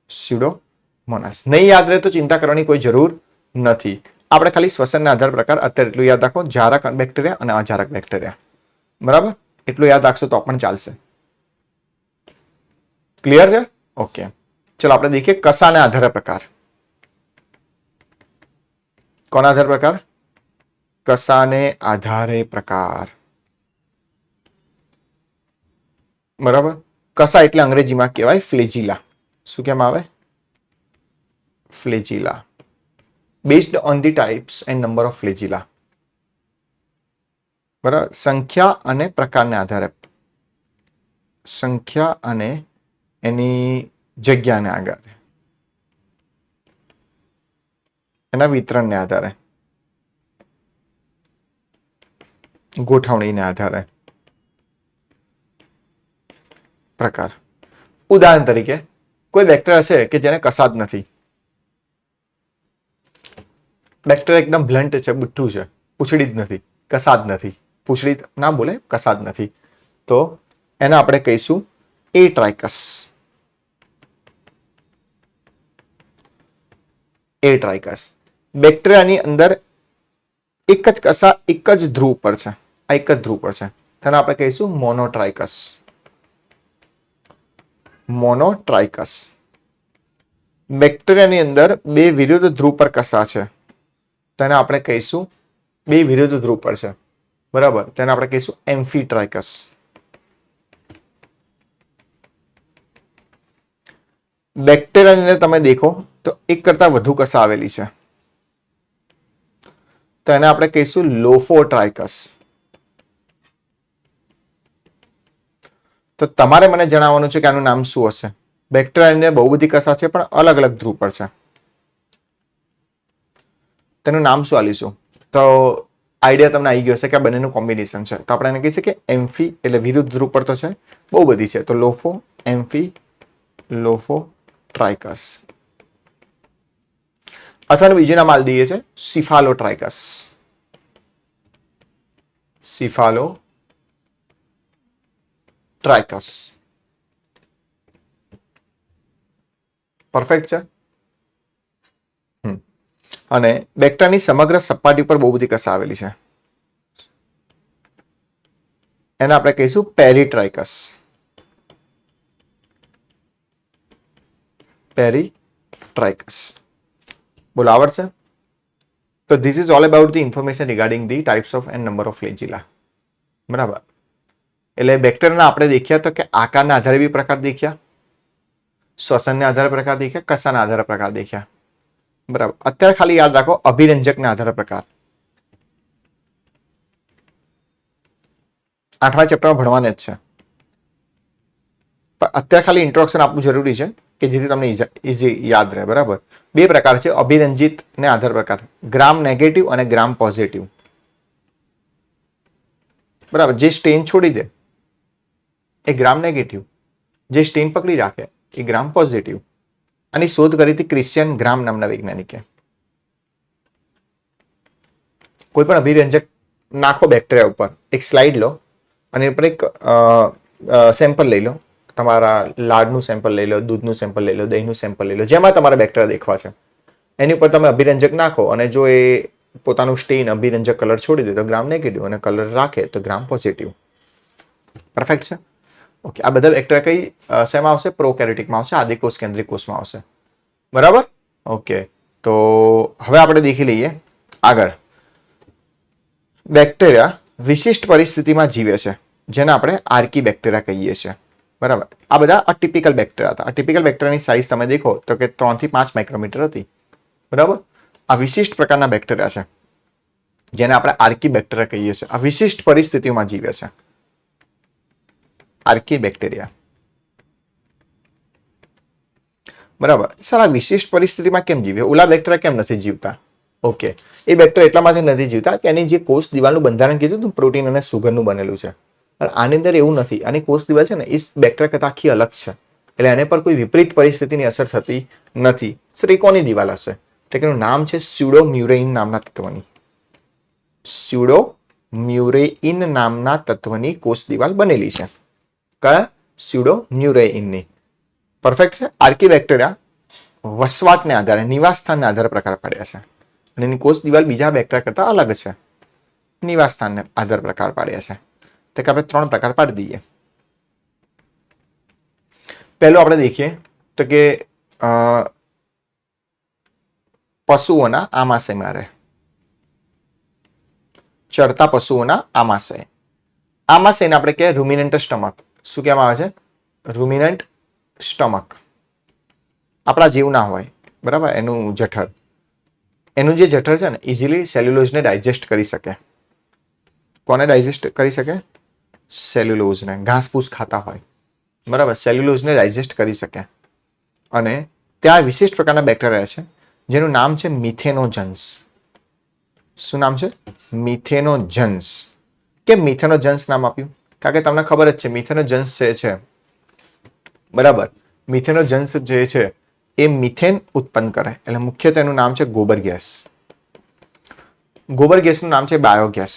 સ્યુડોમોનાસ નહીં યાદ રહે તો ચિંતા કરવાની કોઈ જરૂર નથી. આપણે ખાલી શ્વસનના આધાર પ્રકાર અત્યારે એટલું યાદ રાખો, જારક બેક્ટેરિયા અને અજારક બેક્ટેરિયા. બરાબર, એટલું યાદ રાખશો તો પણ ચાલશે. ક્લિયર છે? ઓકે, ચલો આપણે દેખીએ કસાને આધારે પ્રકાર. કોના આધારે પ્રકાર? કસાને આધારે પ્રકાર. બરાબર, કસા એટલે અંગ્રેજીમાં કહેવાય ફ્લેજિલા. શું કેમ આવે? Flagella. Based on the types and number of flagella. બરાબર, સંખ્યા અને પ્રકારને આધારે, સંખ્યા અને એની જગ્યાને આધારે, એના વિતરણને આધારે, ગોઠવણીને આધારે પ્રકાર. ઉદાહરણ તરીકે કોઈ બેક્ટેરિયા છે કે જેને કસા જ નથી. બેક્ટેરિયા એકદમ બ્લન્ટ છે, બુઠ્ઠું છે, પૂંછડી જ નથી, કસા જ નથી. પૂંછડી ના બોલે, કસા જ નથી. તો એને આપણે કહીશું એ ટ્રાઇકસ. એ ટ્રાઇકસ. બેક્ટેરિયાની અંદર એક જ કસા એક જ ધ્રુવ પર છે, આ એક જ ધ્રુવ પર છે, તેને આપણે કહીશું મોનોટ્રાઇકસ. મોનોટ્રાઇકસ. બેક્ટેરિયાની અંદર બે વિરુદ્ધ ધ્રુવ પર કસા છે, તેને આપણે કહીશું બે વિરુદ્ધ ધ્રુવ પર છે, બરાબર, તેને આપણે કહીશું એમ્ફીટ્રાઇકસ. બેક્ટેરિયાની અંદર તમે દેખો તો એક કરતા વધુ કસા આવેલી છે, તો એને આપણે કહીશું લોફોટ્રાઇકસ. તો તમારે મને જણાવવાનું છે કે આનું નામ શું હશે. બેક્ટેરિયાની અંદર બહુ બધી કસા છે પણ અલગ અલગ ધ્રુવ પર છે, તેનું નામ શું આલીશું? તો આઈડિયા તમને આવી ગયો હશે કે આ બંનેનું કોમ્બિનેશન છે, તો આપણે એને કહીએ કે એમ્ફી એટલે વિરુદ્ધ ધ્રુવ પર તો છે, બહુ બધી છે, તો લોફો, એમ્ફી, લોફો ટ્રાઇકસ. અથવા બીજું નામ આલી દઈએ છે સિફાલોટ્રાઇકસ. સિફાલો ટ્રાઇકસ. પરફેક્ટ છે. અને બેક્ટેરિયાની સમગ્ર સપાટી પર બહુ બધી કસા આવેલી છે, એને આપણે કહીશું પેરીટ્રાઇકસ. પેરીટ્રાઇકસ. બોલો, આવડશે? તો this is all about the information regarding the types of and number of flagella. બરાબર, એટલે બેક્ટેરિયાના આપણે દેખ્યા તો કે આકારના આધારે બી પ્રકાર દેખ્યા, શ્વસનને આધારે પ્રકાર દેખ્યા, કસાના આધારે પ્રકાર દેખ્યા. બરાબર, અત્યારે ખાલી યાદ રાખો અભિરંજકના આધારે પ્રકાર. 8મા ચેપ્ટરમાં ભણવાના જ છે, પણ અત્યારે ખાલી ઇન્ટ્રોડક્શન આપવું જરૂરી છે કે જેથી તમને ઇઝી યાદ રહે. બરાબર, બે પ્રકાર છે અભિરંજિત ને આધાર પ્રકાર, ગ્રામ નેગેટિવ અને ગ્રામ પોઝિટિવ. બરાબર, જે સ્ટેન છોડી દે એ ગ્રામ નેગેટિવ, જે સ્ટેન પકડી રાખે એ ગ્રામ પોઝિટિવ. આની શોધ કરી હતી ક્રિશ્ચિયન ગ્રામ નામના વૈજ્ઞાનિકે. કોઈ પણ અભિરંજક નાખો બેક્ટેરિયા ઉપર, એક સ્લાઇડ લો અને ઉપર એક સેમ્પલ લઈ લો, તમારા લાડનું સેમ્પલ લઈ લો, દૂધનું સેમ્પલ લઈ લો, દહીંનું સેમ્પલ લઈ લો, જેમાં તમારા બેક્ટેરિયા દેખવા છે, એની ઉપર તમે અભિરંજક નાખો અને જો એ પોતાનું સ્ટેન અભિરંજક કલર છોડી દે તો ગ્રામ નેગેટિવ અને કલર રાખે તો ગ્રામ પોઝિટિવ. પરફેક્ટ છે. ઓકે, આ બધા બેક્ટેરિયા કઈ શેમાં આવશે? પ્રોકેરિયોટિકમાં આવશે, આદિકોષ કેન્દ્રિય કોષમાં આવશે. બરાબર, ઓકે. તો હવે આપણે દેખી લઈએ આગળ. બેક્ટેરિયા વિશિષ્ટ પરિસ્થિતિમાં જીવે છે, જેને આપણે આર્કી બેક્ટેરિયા કહીએ છીએ. બરાબર, આ બધા અટિપિકલ બેક્ટેરિયા હતા. અટિપિકલ બેક્ટેરિયાની સાઇઝ તમે દેખો તો કે 3 થી 5 માઇક્રોમીટર હતી. બરાબર, આ વિશિષ્ટ પ્રકારના બેક્ટેરિયા છે જેને આપણે આર્કી બેક્ટેરિયા કહીએ છીએ. આ વિશિષ્ટ પરિસ્થિતિમાં જીવે છે, આર્કી બેક્ટેરિયા. બરાબર, સર આ વિશિષ્ટ પરિસ્થિતિમાં કેમ જીવે? ઓલા બેક્ટેરિયા કેમ નથી જીવતા? ઓકે, એ બેક્ટેરિયા એટલા માટે નથી જીવતા કે એની જે કોષ દિવાલનું બંધારણ કીધું હતું પ્રોટીન અને સુગરનું બનેલું છે, પણ આની અંદર એવું નથી. આની કોષ દિવાલ છે ને એ બેક્ટેરિયા કરતા આખી અલગ છે, એટલે એને પર કોઈ વિપરીત પરિસ્થિતિની અસર થતી નથી. સર એ કોની દિવાલ હશે? તો એનું નામ છે સ્યુડોમ્યુરેઇન નામના તત્વની. સ્યુડોમ્યુરેઇન નામના તત્વની કોષ દિવાલ બનેલી છે. કયા? સ્યુડોમ્યુરેઇનની. પરફેક્ટ છે. આર્કી બેક્ટેરિયા વસવાટને આધારે, નિવાસ સ્થાનને આધારે પ્રકાર પાડ્યા છે, અને એની કોષ દિવાલ બીજા બેક્ટેરિયા કરતા અલગ છે, નિવાસ સ્થાનને આધાર પ્રકાર પાડ્યા છે. તો કે આપણે 3 પ્રકાર પાડી દઈએ. પહેલો આપણે દેખીએ તો કે પશુઓના આમાશયમાં રહે. ચરતા પશુઓના આમાશય. આમાશયને આપણે કહીએ રૂમિનન્ટ સ્ટમક. શું કહેવામાં આવે છે? રૂમિનન્ટ સ્ટમક. આપણા જેવું ના હોય, બરાબર? એનું જઠર, એનું જે જઠર છે ને ઇઝીલી સેલ્યુલોઝને ડાયજેસ્ટ કરી શકે. કોને ડાયજેસ્ટ કરી શકે? સેલ્યુલોઝને. ઘાસપૂસ ખાતા હોય, બરાબર, સેલ્યુલોઝને ડાયજેસ્ટ કરી શકે. અને ત્યાં વિશિષ્ટ પ્રકારના બેક્ટેરિયા છે જેનું નામ છે મિથેનોજન્સ. શું નામ છે? મિથેનોજન્સ. કેમ મિથેનોજન્સ નામ આપ્યું? કારણ કે તમને ખબર જ છે મિથેનોજન્સ જે છે, બરાબર, મિથેનોજન્સ જે છે એ મિથેન ઉત્પન્ન કરે. એટલે મુખ્યત્વે એનું નામ છે ગોબર ગેસ. ગોબર ગેસનું નામ છે બાયોગેસ.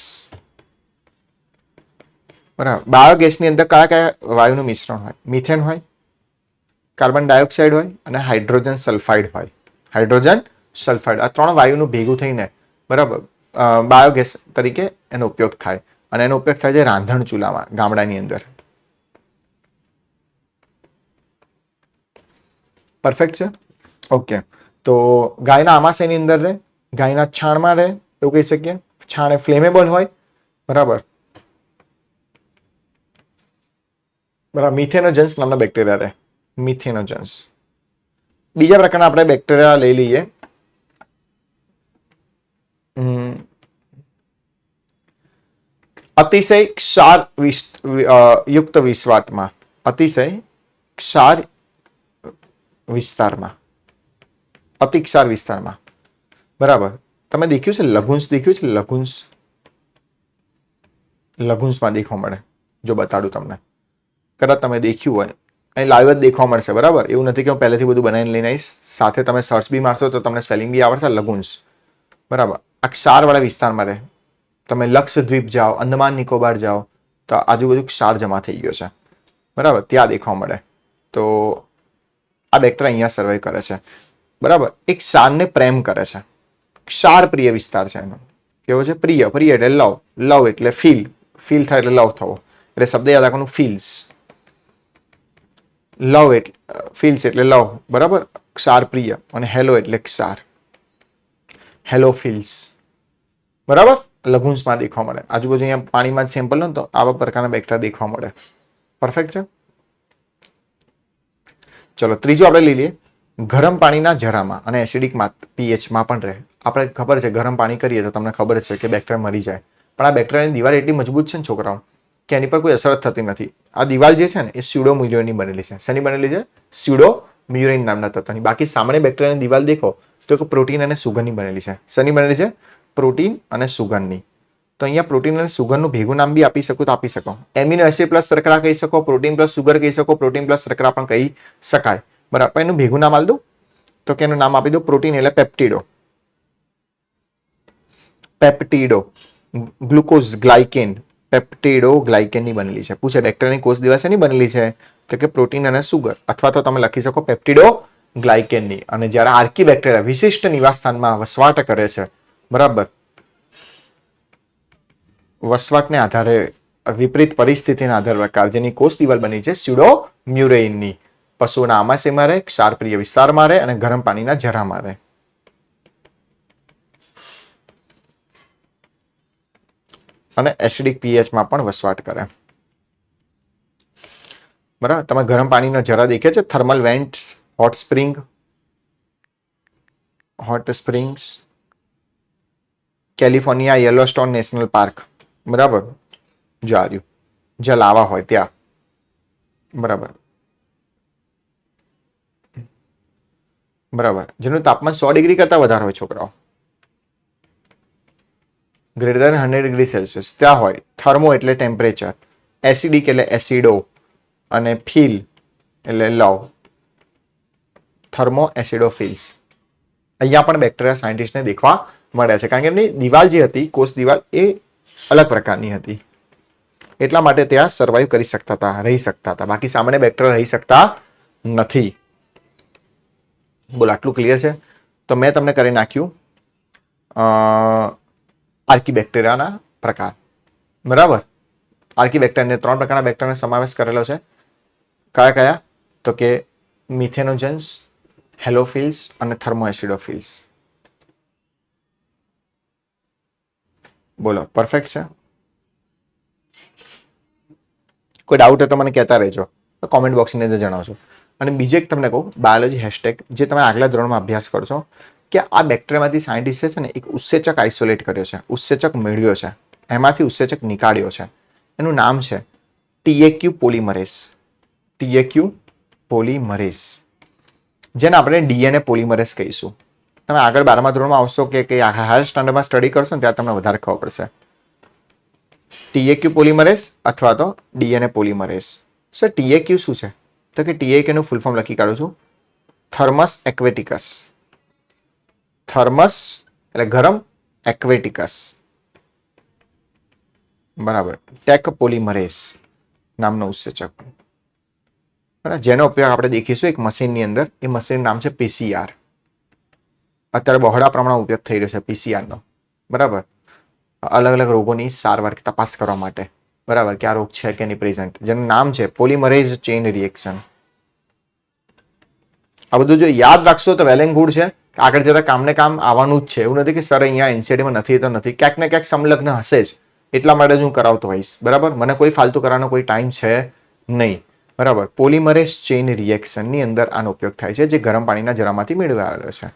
બરાબર. બાયોગેસની અંદર કયા કયા વાયુનું મિશ્રણ હોય? મિથેન હોય, કાર્બન ડાયોક્સાઇડ હોય અને હાઇડ્રોજન સલ્ફાઇડ હોય. હાઇડ્રોજન સલ્ફાઇડ, આ 3 વાયુનું ભેગું થઈને, બરાબર, બાયોગેસ તરીકે એનો ઉપયોગ થાય. અને એનો ઉપયોગ થાય છે રાંધણ ચૂલામાં, ગામડાની અંદર. પરફેક્ટ છે? ઓકે. તો ગાયના આમાશયની અંદર રહે, ગાયના છાણમાં રહે, એવું કહી શકીએ. છાણ એ ફ્લેમેબલ હોય, બરાબર. બરાબર. મિથેનોજન્સ નામના બેક્ટેરિયા રહે. મિથેનોજન્સ. બીજા પ્રકારના આપણે બેક્ટેરિયા લઈ લઈએ. અતિશય ક્ષાર યુક્ત વિસ્વાટમાં, અતિશય ક્ષાર વિસ્તારમાં, અતિક્ષાર વિસ્તારમાં, બરાબર. તમે દેખ્યું છે લઘુંશ? દેખ્યું છે લઘુંશ? લઘુંશમાં દેખવા મળે. જો બતાડું તમને, કદાચ તમે દેખ્યું હોય, અહીં લાઈવ જ દેખવા મળશે, બરાબર. એવું નથી કે હું પહેલેથી બધું બનાવીને લઈને આવીશ. સાથે તમે સર્ચ બી મારશો તો તમને સ્પેલિંગ બી આવડશે. લઘુંશ, બરાબર. આ ક્ષારવાળા વિસ્તારમાં રહે. તમે લક્ષદ્વીપ જાઓ, અંદમાન નિકોબાર જાઓ તો આજુબાજુ ક્ષાર જમા થઈ ગયો છે, બરાબર, ત્યાં દેખવા મળે. તો આ બેક્ટેરિયા અહીંયા સર્વાઈવ કરે છે, બરાબર. એક ક્ષારને પ્રેમ કરે છે. ક્ષાર પ્રિય વિસ્તાર છે એનો. કેવો છે? પ્રિય. પ્રિય એટલે લવ. લવ એટલે ફીલ. ફીલ થાય એટલે લવ થવો. એટલે શબ્દ યાદ રાખવાનું, ફીલ્સ. લવ એટલે ફીલ્સ એટલે લવ, બરાબર. ક્ષાર પ્રિય. અને હેલો એટલે ક્ષાર. હેલો ફીલ્સ, બરાબર. લઘુંશમાં દેખવા મળે. આજુબાજુ અહીંયા પાણીમાં સેમ્પલ લો તો આવા પ્રકારના બેક્ટેરિયા દેખવા મળે. પરફેક્ટ છે? ચલો ત્રીજું આપણે લઈ લઈએ. ગરમ પાણીના જરામાં અને એસિડિક પીએચમાં પણ રહે. આપણે ખબર છે ગરમ પાણી કરીએ તો તમને ખબર છે કે બેક્ટેરિયા મરી જાય. પણ આ બેક્ટેરિયાની દિવાલ એટલી મજબૂત છે ને છોકરાઓ, કે એની પર કોઈ અસર થતી નથી. આ દિવાલ જે છે ને એ સ્યુડોમ્યુરેનની બનેલી છે. શેની બનેલી છે? સ્યુડોમ્યુરેન નામના તત્વની. બાકી સામાન્ય બેક્ટેરિયાની દિવાલ દેખો તો પ્રોટીન અને સુગરની બનેલી છે. શેની બનેલી છે? પ્રોટીન અને સુગરની. તો અહીંયા પ્રોટીન અને સુગરનું ભેગું નામ બી આપી શકો તો આપી શકો. એમિનો એસિડ પ્લસ શર્કરા કહી શકો, પ્રોટીન પ્લસ સુગર કહી શકો, પ્રોટીન પ્લસ શર્કરા પણ કહી શકાય, બરાબર. એનું ભેગું નામ આપી દઉં તો કે એનું નામ આપી દો પ્રોટીન એટલે પેપ્ટિડો. પેપ્ટિડો. ગ્લુકોઝ ગ્લાયકેન, પેપ્ટિડો ગ્લાયકેનની બનેલી છે. પૂછે બેક્ટેરિયાની કોષ દિવાલ શેની બનેલી છે? તો કે પ્રોટીન અને સુગર. અથવા તો તમે લખી શકો પેપ્ટિડો ગ્લાયકેનની. અને જ્યારે આર્કી બેક્ટેરિયા વિશિષ્ટ નિવાસ સ્થાનમાં વસવાટ કરે છે, બરાબર, વસવાટને આધારે વિપરીત પરિસ્થિતિના આધારે જેની કોષ દિવાલ બની છે સ્યુડોમ્યુરેનની. પશુઓના આમાશયમાં રહે, ક્ષારપ્રિય વિસ્તારમાં રહે અને ગરમ પાણીના જરામાં રહે. અને એસિડિક પીએચમાં પણ વસવાટ કરે. બરાબર. તમે ગરમ પાણીના જરા દેખે છે? Thermal vents, hot spring, hot springs, California Yellowstone National Park, બરાબર, જ્યાં લાવા હોય ત્યાં, બરાબર, બરાબર. જેનું તાપમાન 100 ડિગ્રી કરતા વધારે હોય છોકરાઓ, ગ્રેટર ધેન 100 ડિગ્રી સેલ્સિયસ ત્યાં હોય. થર્મો એટલે ટેમ્પરેચર, એસિડિક એટલે એસિડો અને ફીલ એટલે લવ. થર્મો એસિડોફિલ્સ. અહીંયા પણ બેક્ટેરિયા સાયન્ટિસ્ટને દેખવા મળ્યા છે. કારણ કે એમની દિવાલ જે હતી, કોષ દિવાલ, એ અલગ પ્રકારની હતી. એટલા માટે ત્યાં સર્વાઈવ કરી શકતા હતા, રહી શકતા હતા. બાકી સામાન્ય બેક્ટેરિયા રહી શકતા નથી. બોલ, આટલું ક્લિયર છે? તો મેં તમને કરી નાખ્યું આર્કી બેક્ટેરિયાના પ્રકાર, બરાબર. આર્કી બેક્ટેરિયા 3 પ્રકારના બેક્ટેરિયાનો સમાવેશ કરેલો છે. કયા કયા? તો કે મિથેનોજન્સ, હેલોફિલ્સ અને થર્મોએસિડોફિલ્સ. બોલો, પરફેક્ટ છે? કોઈ ડાઉટ હોય તો મને કહેતા રહેજો, કોમેન્ટ બોક્સની અંદર જણાવજો. અને બીજું એક તમને કહું, બાયોલોજી હેશટેગ જે તમે આગલા ધોરણમાં અભ્યાસ કરશો, કે આ બેક્ટેરિયામાંથી સાયન્ટિસ્ટે છે ને એક ઉત્સેચક આઇસોલેટ કર્યો છે, ઉત્સેચક મેળવ્યો છે, એમાંથી ઉત્સેચક નીકાળ્યો છે. એનું નામ છે TAQ પોલિમરેઝ. TAQ પોલિમરેઝ, જેને આપણે DNA પોલિમરેઝ કહીશું. તમે આગળ 12મા ધોરણમાં આવશો કે હાયર સ્ટાન્ડર્ડમાં સ્ટડી કરશો ને ત્યારે તમને વધારે ખબર પડશે. TAQ પોલિમરેઝ અથવા તો DNA પોલિમરેઝ. સર TAQ શું છે? તો કે TAQ નું ફૂલ ફોર્મ લખી કાઢું છું, થર્મસ એક્વેટિકસ. થર્મસ એટલે ગરમ, એક્વેટિકસ બરાબર. ટેક પોલિમરેઝ નામનો ઉત્સેચક, બરાબર, જેનો ઉપયોગ આપણે દેખીશું એક મશીનની અંદર. એ મશીનનું નામ છે PCR. અત્યારે બહોળા પ્રમાણમાં ઉપયોગ થઈ રહ્યો છે PCR નો, બરાબર, અલગ અલગ રોગોની સારવાર તપાસ કરવા માટે, બરાબર, કે આ રોગ છે કે નહીં પ્રેઝન્ટ, જેનું નામ છે પોલિમરેઝ ચેઇન રિએક્શન. આ બધું જો યાદ રાખશો તો વેલ એન્ડ ગુડ છે, આગળ જતા કામને કામ આવવાનું જ છે. એવું નથી કે સર અહીંયા એનસીઆરટીમાં નથી તો નથી, ક્યાંક ને ક્યાંક સંલગ્ન હશે જ, એટલા માટે જ હું કરાવતો હોઈશ, બરાબર. મને કોઈ ફાલતુ કરવાનો કોઈ ટાઈમ છે નહીં, બરાબર. પોલિમરેઝ ચેઇન રિએક્શનની અંદર આનો ઉપયોગ થાય છે, જે ગરમ પાણીના જરામાંથી મેળવાયેલો છે,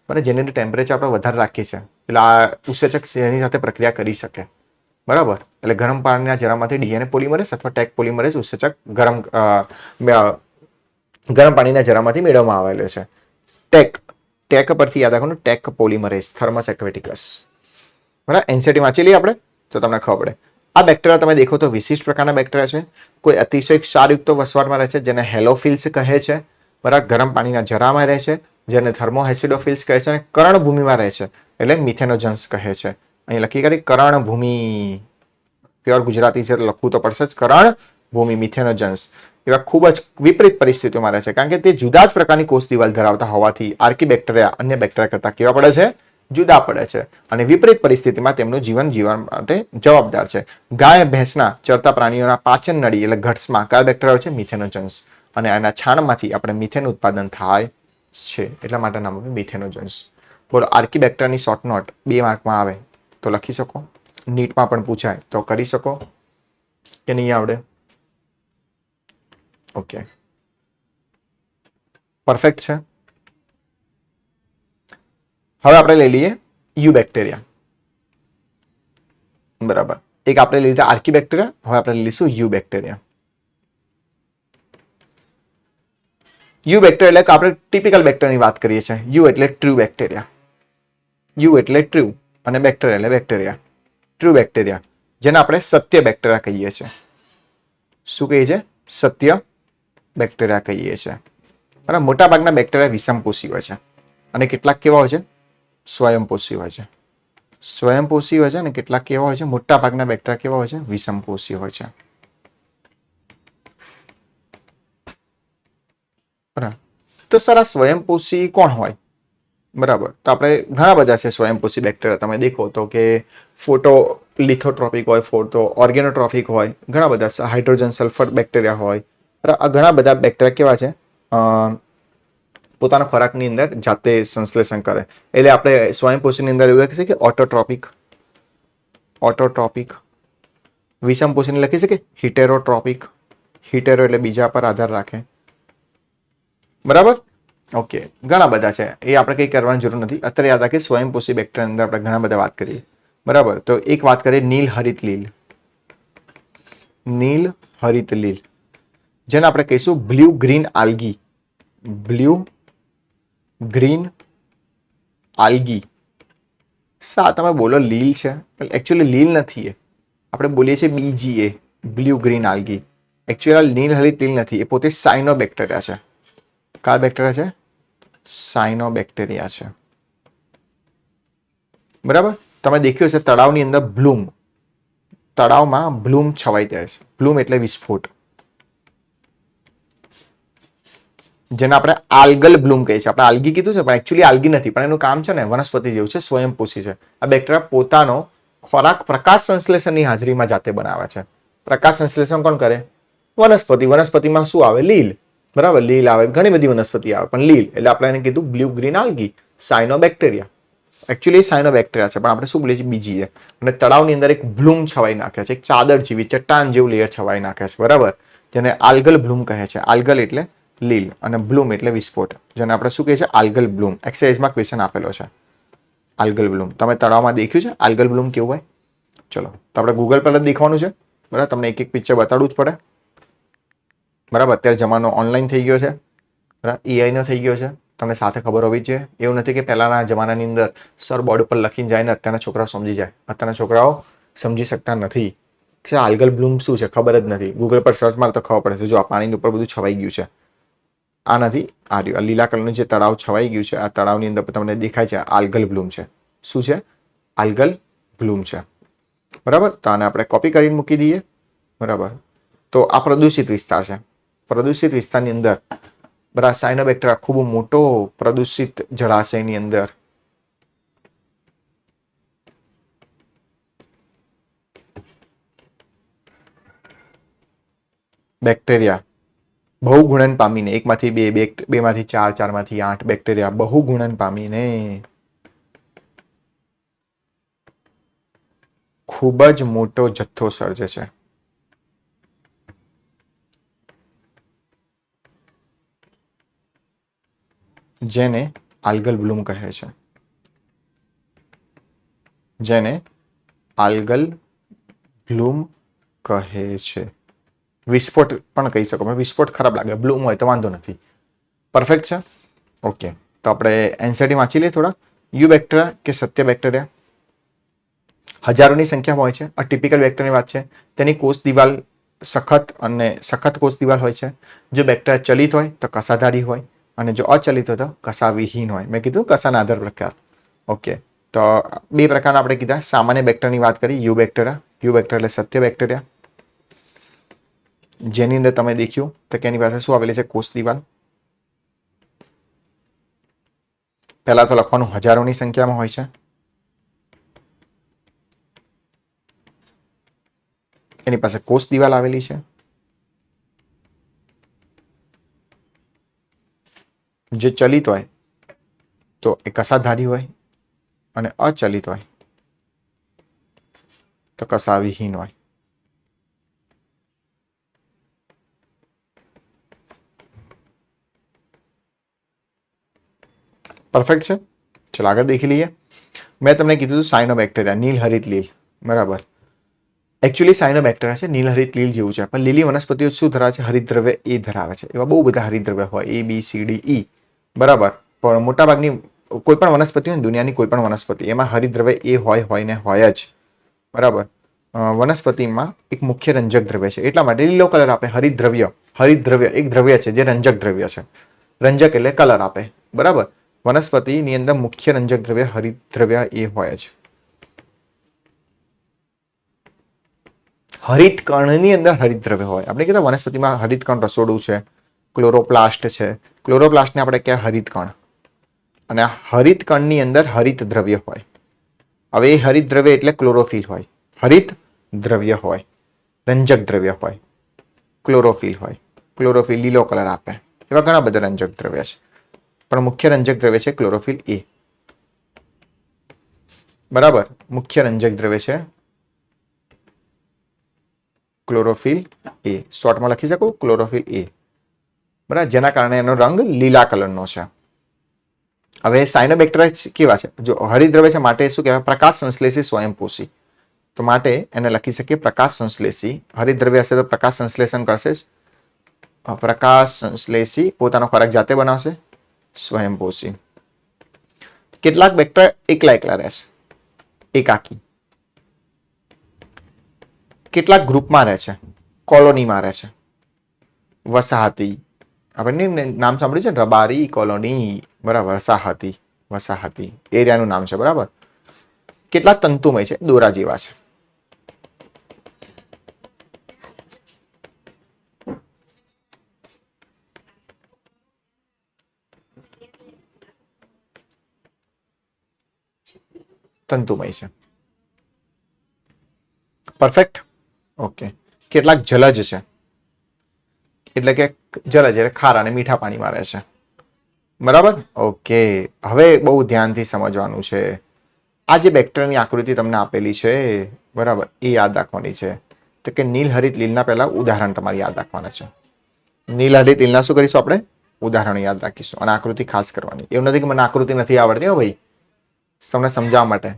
અને જેની અંદર ટેમ્પરેચર આપણે વધારે રાખીએ છીએ એટલે આ ઉત્સેચક એની સાથે પ્રક્રિયા કરી શકે, બરાબર. એટલે ગરમ પાણીના જરામાંથી DNA પોલિમરેઝ અથવા ટેક પોલિમરેઝ ઉત્સેચક ગરમ પાણીના જરામાંથી મેળવવામાં આવેલો છે. ટેક પરથી યાદ રાખવાનું, ટેક પોલિમરેઝ, થર્મસ એક્વેટિકસ, બરાબર. એનસીઆરટી વાંચી લઈએ આપણે તો તમને ખબર પડે. આ બેક્ટેરિયા તમે દેખો તો વિશિષ્ટ પ્રકારના બેક્ટેરિયા છે. કોઈ અતિશય ક્ષારયુક્ત વસવાટમાં રહે છે, જેને હેલોફિલ્સ કહે છે, બરાબર. ગરમ પાણીના જરામાં રહે છે, જેને થર્મોએસિડોફિલ્સ કહે છે, અને કર્ણભૂમિમાં રહે છે એટલે મિથેનોજન્સ કહે છે. અહીં લખી કરી કર્ણભૂમિ, પ્યોર ગુજરાતી છે તો લખવું તો પડશે જ, કર્ણભૂમિ, મિથેનોજન્સ. એવા ખૂબ જ વિપરીત પરિસ્થિતિઓમાં રહે છે, કારણ કે તે જુદા જ પ્રકારની કોષ દિવાલ ધરાવતા હોવાથી આર્કી બેક્ટેરિયા અન્ય બેક્ટેરિયા કરતા કેવા પડે છે? જુદા પડે છે, અને વિપરીત પરિસ્થિતિમાં તેમનું જીવન જીવવા માટે જવાબદાર છે. ગાય ભેંસના ચરતા પ્રાણીઓના પાચન નળી એટલે ગટ્સમાં કયા બેક્ટેરિયા હોય છે? મિથેનોજન્સ. અને આના છાણમાંથી આપણે મિથેન ઉત્પાદન થાય છે, એટલા માટે નામ આપ્યું મિથેનોજન્સ. બોલો, આર્કી બેક્ટેરિયાની શોર્ટ નોટ 2 માર્કમાં આવે તો લખી શકો, નીટમાં પણ પૂછાય તો કરી શકો કે નહીં આવડે? ઓકે, પરફેક્ટ છે. હવે આપણે લઈ લઈએ યુ બેક્ટેરિયા, બરાબર. એક આપણે લઈ લીધા આર્કી બેક્ટેરિયા, હવે આપણે લઈ લઈશું યુ બેક્ટેરિયા. યુ બેક્ટેરિયા એટલે આપણે ટિપિકલ બેક્ટેરિયાની વાત કરીએ છીએ. યુ એટલે ટ્રુ બેક્ટેરિયા, યુ એટલે ટ્રુ, અને બેક્ટેરિયા એટલે બેક્ટેરિયા. ટ્રુ બેક્ટેરિયા, જેને આપણે સત્ય બેક્ટેરિયા કહીએ છીએ. શું કહીએ છીએ? સત્ય બેક્ટેરિયા કહીએ છીએ. અને મોટા ભાગના બેક્ટેરિયા વિષમપોષી હોય છે, અને કેટલાક કેવા હોય છે? સ્વયંપોષી હોય છે. સ્વયંપોષી હોય છે, અને કેટલાક કેવા હોય છે? મોટા ભાગના બેક્ટેરિયા કેવા હોય છે? વિષમપોષી હોય છે, બરાબર. તો સર આ સ્વયંપોષી કોણ હોય? બરાબર, તો આપણે ઘણા બધા છે સ્વયંપોષી બેક્ટેરિયા. તમે દેખો તો કે ફોટો લિથોટ્રોપિક હોય, ફોટો ઓર્ગેનોટ્રોફિક હોય, ઘણા બધા હાઇડ્રોજન સલ્ફર બેક્ટેરિયા હોય. ઘણા બધા બેક્ટેરિયા કેવા છે? પોતાના ખોરાકની અંદર જાતે સંશ્લેષણ કરે, એટલે આપણે સ્વયંપોષીની અંદર એવું લખી શકીએ ઓટોટ્રોપિક. ઓટોટ્રોપિક. વિષમપોષીને લખી શકીએ હિટેરોટ્રોપિક. હિટેરો એટલે બીજા પર આધાર રાખે, બરાબર. ઓકે, ઘણા બધા છે, એ આપણે કંઈ કરવાની જરૂર નથી. અત્યારે યાદ રાખીએ સ્વયંપોષી બેક્ટેરિયા અંદર આપણે ઘણા બધા વાત કરીએ, બરાબર. તો એક વાત કરીએ નીલ હરિત લીલ. નીલ હરિત લીલ, જેને આપણે કહીશું blue green algae. Blue green algae. સા તમે બોલો લીલ છે, એકચ્યુઅલી લીલ નથી, એ આપણે બોલીએ છીએ BGA, blue green algae. Actually નીલ હરિત લીલ નથી, એ પોતે સાયનો બેક્ટેરિયા છે. કયા બેક્ટેરિયા છે? સાયનો બેક્ટેરિયા છે, બરાબર. તમે દેખ્યું હશે તળાવની અંદર બ્લૂમ, તળાવમાં બ્લૂમ છવાઈ જાય છે. બ્લૂમ એટલે વિસ્ફોટ, જેને આપણે આલ્ગલ બ્લૂમ કહીએ છીએ. આપણે આલ્ગી કીધું છે, પણ એકચ્યુઅલી આલ્ગી નથી, પણ એનું કામ છે ને વનસ્પતિ જેવું છે, સ્વયંપોષી છે. આ બેક્ટેરિયા પોતાનો ખોરાક પ્રકાશ સંશ્લેષણની હાજરીમાં જાતે બનાવે છે. પ્રકાશ સંશ્લેષણ કોણ કરે? વનસ્પતિ. વનસ્પતિમાં શું આવે? લીલ. બરાબર, લીલ આવે, ઘણી બધી વનસ્પતિ આવે, પણ લીલ એટલે આપણે એને કીધું blue green algae, cyanobacteria. Actually cyanobacteria છે, પણ આપણે શું બોલીએ છીએ? બીજી છે. અને તળાવની અંદર એક બ્લૂમ છવાઈ નાખે છે, એક ચાદર જેવી, ચટ્ટાન જેવું લેયર છવાઈ નાખે છે, બરાબર, જેને આલ્ગલ બ્લૂમ કહે છે. આલ્ગલ એટલે લીલ અને બ્લૂમ એટલે વિસ્ફોટ, જેને આપણે શું કહીએ છીએ? આલ્ગલ બ્લૂમ. એક્સરસાઇઝમાં ક્વેશ્ચન આપેલો છે, આલ્ગલ બ્લૂમ. તમે તળાવમાં દેખ્યું છે આલ્ગલ બ્લૂમ કેવું હોય? ચલો, તો આપણે ગૂગલ પર જ દેખવાનું છે, બરાબર. તમને એક એક પિક્ચર બતાડવું જ પડે, બરાબર. અત્યારે જમાનો ઓનલાઈન થઈ ગયો છે, બરાબર, એઆઈ નો થઈ ગયો છે, તમને સાથે ખબર હોવી જ જોઈએ. એવું નથી કે પહેલાના જમાનાની અંદર સર બોર્ડ ઉપર લખીને જાય ને અત્યારના છોકરાઓ સમજી જાય. અત્યારના છોકરાઓ સમજી શકતા નથી કે આલ્ગલ બ્લૂમ શું છે, ખબર જ નથી. ગૂગલ પર સર્ચ મારે તો ખબર પડે છે. જો આ પાણીની ઉપર બધું છવાઈ ગયું છે, આ નથી, આ રહ્યું, આ લીલા કલરનું જે તળાવ છવાઈ ગયું છે, આ તળાવની અંદર તમને દેખાય છે આલ્ગલ બ્લૂમ છે. શું છે? આલ્ગલ બ્લૂમ છે, બરાબર. તો આને આપણે કોપી કરીને મૂકી દઈએ, બરાબર. તો આ પ્રદૂષિત વિસ્તાર છે. પ્રદૂષિત વિસ્તારની અંદર બરાબર સાયનોબેક્ટેરિયા ખૂબ મોટો પ્રદૂષિત જળાશયની અંદર બેક્ટેરિયા બહુગુણન પામીને, એકમાંથી બે, બેમાંથી ચાર, ચારમાંથી આઠ બેક્ટેરિયા બહુગુણન પામીને ખૂબ જ મોટો જથ્થો સર્જે છે. જેને આલ્ગલ બ્લૂમ કહે છે. જેને આલ્ગલ બ્લૂમ કહે છે. વિસ્ફોટ પણ કહી શકો, પણ વિસ્ફોટ ખરાબ લાગે, બ્લૂમ હોય તો વાંધો નથી. પરફેક્ટ છે. ઓકે, તો આપણે એનસીઈઆરટી વાંચી લઈએ થોડા. યુ બેક્ટેરિયા કે સત્ય બેક્ટેરિયા હજારોની સંખ્યામાં હોય છે. આ ટિપિકલ બેક્ટેરિયાની વાત છે. તેની કોષ દિવાલ સખત અને સખત કોષ દિવાલ હોય છે. જો બેક્ટેરિયા ચલિત હોય તો કસાધારી હોય, અને જો અચલિત હોય તો કસાવિહીન હોય. મેં કીધું કસાના આધાર પ્રકાર. ઓકે, તો બે પ્રકારના આપણે કીધા. સામાન્ય બેક્ટેરિયાની વાત કરી, યુ બેક્ટેરિયા. યુ બેક્ટેરિયા એટલે સત્ય બેક્ટેરિયા, જેની અંદર તમે દેખ્યું તો કે એની પાસે શું આવેલી છે? કોષ દિવાલ. પહેલા તો લખવાનું હજારોની સંખ્યામાં હોય છે. એની પાસે કોષ દિવાલ આવેલી છે. જે ચલિત હોય તો એ કસાધારી હોય, અને અચલિત હોય તો કસાવિહીન હોય. પરફેક્ટ છે. ચલો આગળ દેખી લઈએ. મેં તમને કીધું હતું સાયનોબેક્ટેરિયા, નીલહરિત લીલ, બરાબર. એકચ્યુઅલી સાયનોબેક્ટેરિયા છે નીલહરિત લીલ જેવું છે, પણ લીલી વનસ્પતિઓ શું ધરાવે છે? હરિતદ્રવ્ય એ ધરાવે છે. એવા બહુ બધા હરિતદ્રવ્ય હોય, A B C D E, બરાબર. પણ મોટાભાગની કોઈ પણ વનસ્પતિ હોય, દુનિયાની કોઈ પણ વનસ્પતિ, એમાં હરિતદ્રવ્ય એ હોય ને હોય જ, બરાબર. વનસ્પતિમાં એક મુખ્ય રંજક દ્રવ્ય છે, એટલા માટે લીલો કલર આપે. હરિતદ્રવ્ય, હરિતદ્રવ્ય એક દ્રવ્ય છે જે રંજક દ્રવ્ય છે. રંજક એટલે કલર આપે, બરાબર. વનસ્પતિની અંદર મુખ્ય રંજક દ્રવ્ય હરિતદ્રવ્ય એ હોય છે. હરિતકણની અંદર હરિતદ્રવ્ય હોય. આપણે કીધું વનસ્પતિમાં હરિતકણ રસોડું છે, ક્લોરોપ્લાસ્ટ છે. ક્લોરોપ્લાસ્ટને આપણે કહેવાય હરિતકણ, અને હરિતકણની અંદર હરિત દ્રવ્ય હોય. હવે એ હરિત દ્રવ્ય એટલે ક્લોરોફિલ હોય. હરિત દ્રવ્ય હોય, રંજક દ્રવ્ય હોય, ક્લોરોફિલ હોય. ક્લોરોફિલ લીલો કલર આપે. એવા ઘણા બધા રંજક દ્રવ્ય છે, પણ મુખ્ય રંજક દ્રવ્ય છે ક્લોરોફિલ એ, બરાબર. મુખ્ય રંજક દ્રવ્ય છે ક્લોરોફિલ એ. શોર્ટમાં લખી શકું ક્લોરોફિલ એ, બરાબર, જેના કારણે એનો રંગ લીલા કલરનો છે. હવે સાયનોબેક્ટેરિયા કેવા છે? જો હરિતદ્રવ્ય છે માટે શું કહેવાય? પ્રકાશ સંશ્લેષી સ્વયંપોષી. તો માટે એને લખી શકીએ પ્રકાશ સંશ્લેષી. હરિતદ્રવ્ય હશે તો પ્રકાશ સંશ્લેષણ કરશે જ. પ્રકાશ સંશ્લેષી, પોતાનો ખોરાક જાતે બનાવશે. સ્વયંપોષી. કેટલાક બેક્ટેરિયા એકલા એકલા રહેશે, એકાકી. કેટલાક ગ્રુપમાં રહે છે, કોલોનીમાં રહે છે. વસાહતી, આપણે નામ સાંભળ્યું છે, રબારી કોલોની, બરાબર. વસાહતી, વસાહતી એરિયાનું નામ છે, બરાબર. કેટલા તંતુમય છે, દોરા જેવા છે. તંતુમય છે. પરફેક્ટ. ઓકે, કેટલાક જલજ છે, એટલે કે જલજ એટલે ખારા અને મીઠા પાણીમાં રહે છે. બરાબર. ઓકે, હવે બહુ ધ્યાનથી સમજવાનું છે. આ જે બેક્ટેરિયાની આકૃતિ તમને આપેલી છે, બરાબર, એ યાદ રાખવાની છે. તો કે નીલહરિત લીલના પહેલા ઉદાહરણ તમારે યાદ રાખવાના છે. નીલહરિત લીલના શું કરીશું આપણે? ઉદાહરણો યાદ રાખીશું અને આકૃતિ ખાસ કરવાની. એવું નથી કે મને આકૃતિ નથી આવડતી હો ભાઈ, તમને સમજાવવા માટે,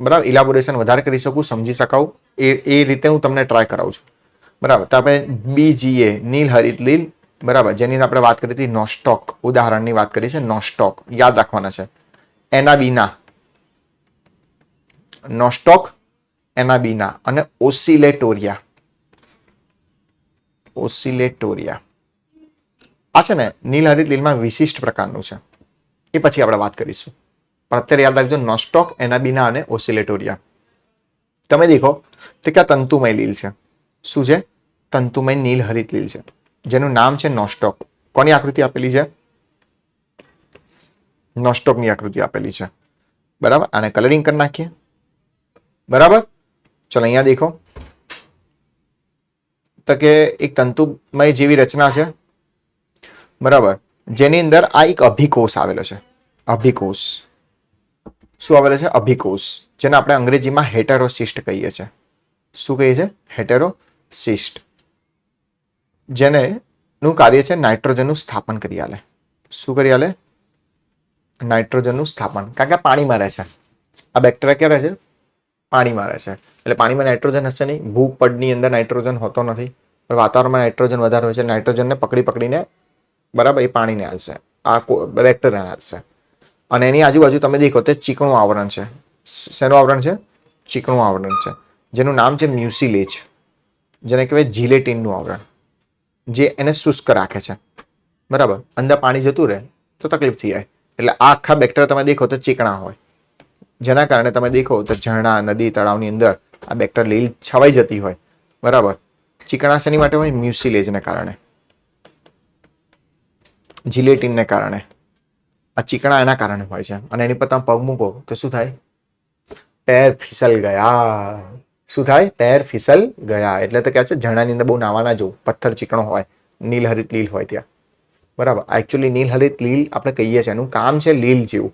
બરાબર, ઇલાબોરેશન વધારે કરી શકું, સમજી શકાવું એ રીતે હું તમને ટ્રાય કરાવું છું. બરાબર. તો આપણે BGA નીલહરિત લીલ, બરાબર, જેની આપણે વાત કરી હતી નોસ્ટોક, ઉદાહરણની વાત કરી છે. નોસ્ટોક યાદ રાખવાના છે. એનાબીના, નોસ્ટોક, એનાબીના અને ઓસિલેટોરિયા. ઓસિલેટોરિયા આ છે ને નીલહરિત લીલમાં વિશિષ્ટ પ્રકારનું છે, એ પછી આપણે વાત કરીશું. પણ અત્યારે યાદ રાખજો નોસ્ટોક, એનાબીના અને ઓસિલેટોરિયા. તમે દેખો તો કે આ તંતુમય લીલ છે. શું છે? તંતુમય નીલહરિત લીલ છે, જેનું નામ છે નોસ્ટોક. કોની આકૃતિ આપેલી છે? નોસ્ટોકની આકૃતિ આપેલી છે. બરાબર. આને કલરિંગ કરી નાખીએ. બરાબર. ચલો અહીંયા દેખો તો કે એક તંતુમય જેવી રચના છે, બરાબર, જેની અંદર આ એક અભિકોષ આવેલો છે. અભિકોષ શું આવેલો છે? અભિકોષ, જેને આપણે અંગ્રેજીમાં હેટેરોસિસ્ટ કહીએ છીએ. શું કહીએ છીએ? હેટેરોસિસ્ટ. જેને નું કાર્ય છે નાઇટ્રોજનનું સ્થાપન કરી આલે. શું કરી આલે? નાઇટ્રોજનનું સ્થાપન. કારણ કે પાણીમાં રહે છે. આ બેક્ટેરિયા ક્યાં રહે છે? પાણીમાં રહે છે. એટલે પાણીમાં નાઇટ્રોજન હશે નહીં. ભૂપડની અંદર નાઇટ્રોજન હોતો નથી, પણ વાતાવરણમાં નાઇટ્રોજન વધારે હોય છે. નાઇટ્રોજનને પકડીને, બરાબર, એ પાણીને હાલશે, આ બેક્ટેરિયાને હાલશે. અને એની આજુબાજુ તમે દેખો તો ચીકણું આવરણ છે. શેનું આવરણ છે? ચીકણું આવરણ છે, જેનું નામ છે મ્યુસિલેજ, જેને કહેવાય જીલેટિનનું આવરણ, જે એને શુષ્ક રાખે છે. બરાબર. અંદર પાણી જતું રહે તો તકલીફ થઈ જાય. એટલે આ આખા બેક્ટેરિયા તમે દેખો તો ચીકણા હોય, જેના કારણે તમે દેખો તો ઝરણા, નદી, તળાવની અંદર આ બેક્ટેરિયા લીલ છવાઈ જતી હોય. બરાબર. ચીકણા શેની માટે હોય? મ્યુસિલેજને કારણે, જીલેટિનને કારણે. આ ચીકણા એના કારણે હોય છે. અને એની પર તમે પગ મૂકો તો શું થાય? પેર ફિસલ ગયા. શું થાય? પેર ફિસલ ગયા. એટલે તો કહે છે ઝરણાની અંદર બહુ નાવા ના જવું, પથ્થર ચીકણો હોય, નીલહરિત લીલ હોય ત્યાં. બરાબર. એકચ્યુઅલી નીલહરિત લીલ આપણે કહીએ છીએ, એનું કામ છે લીલ જેવું,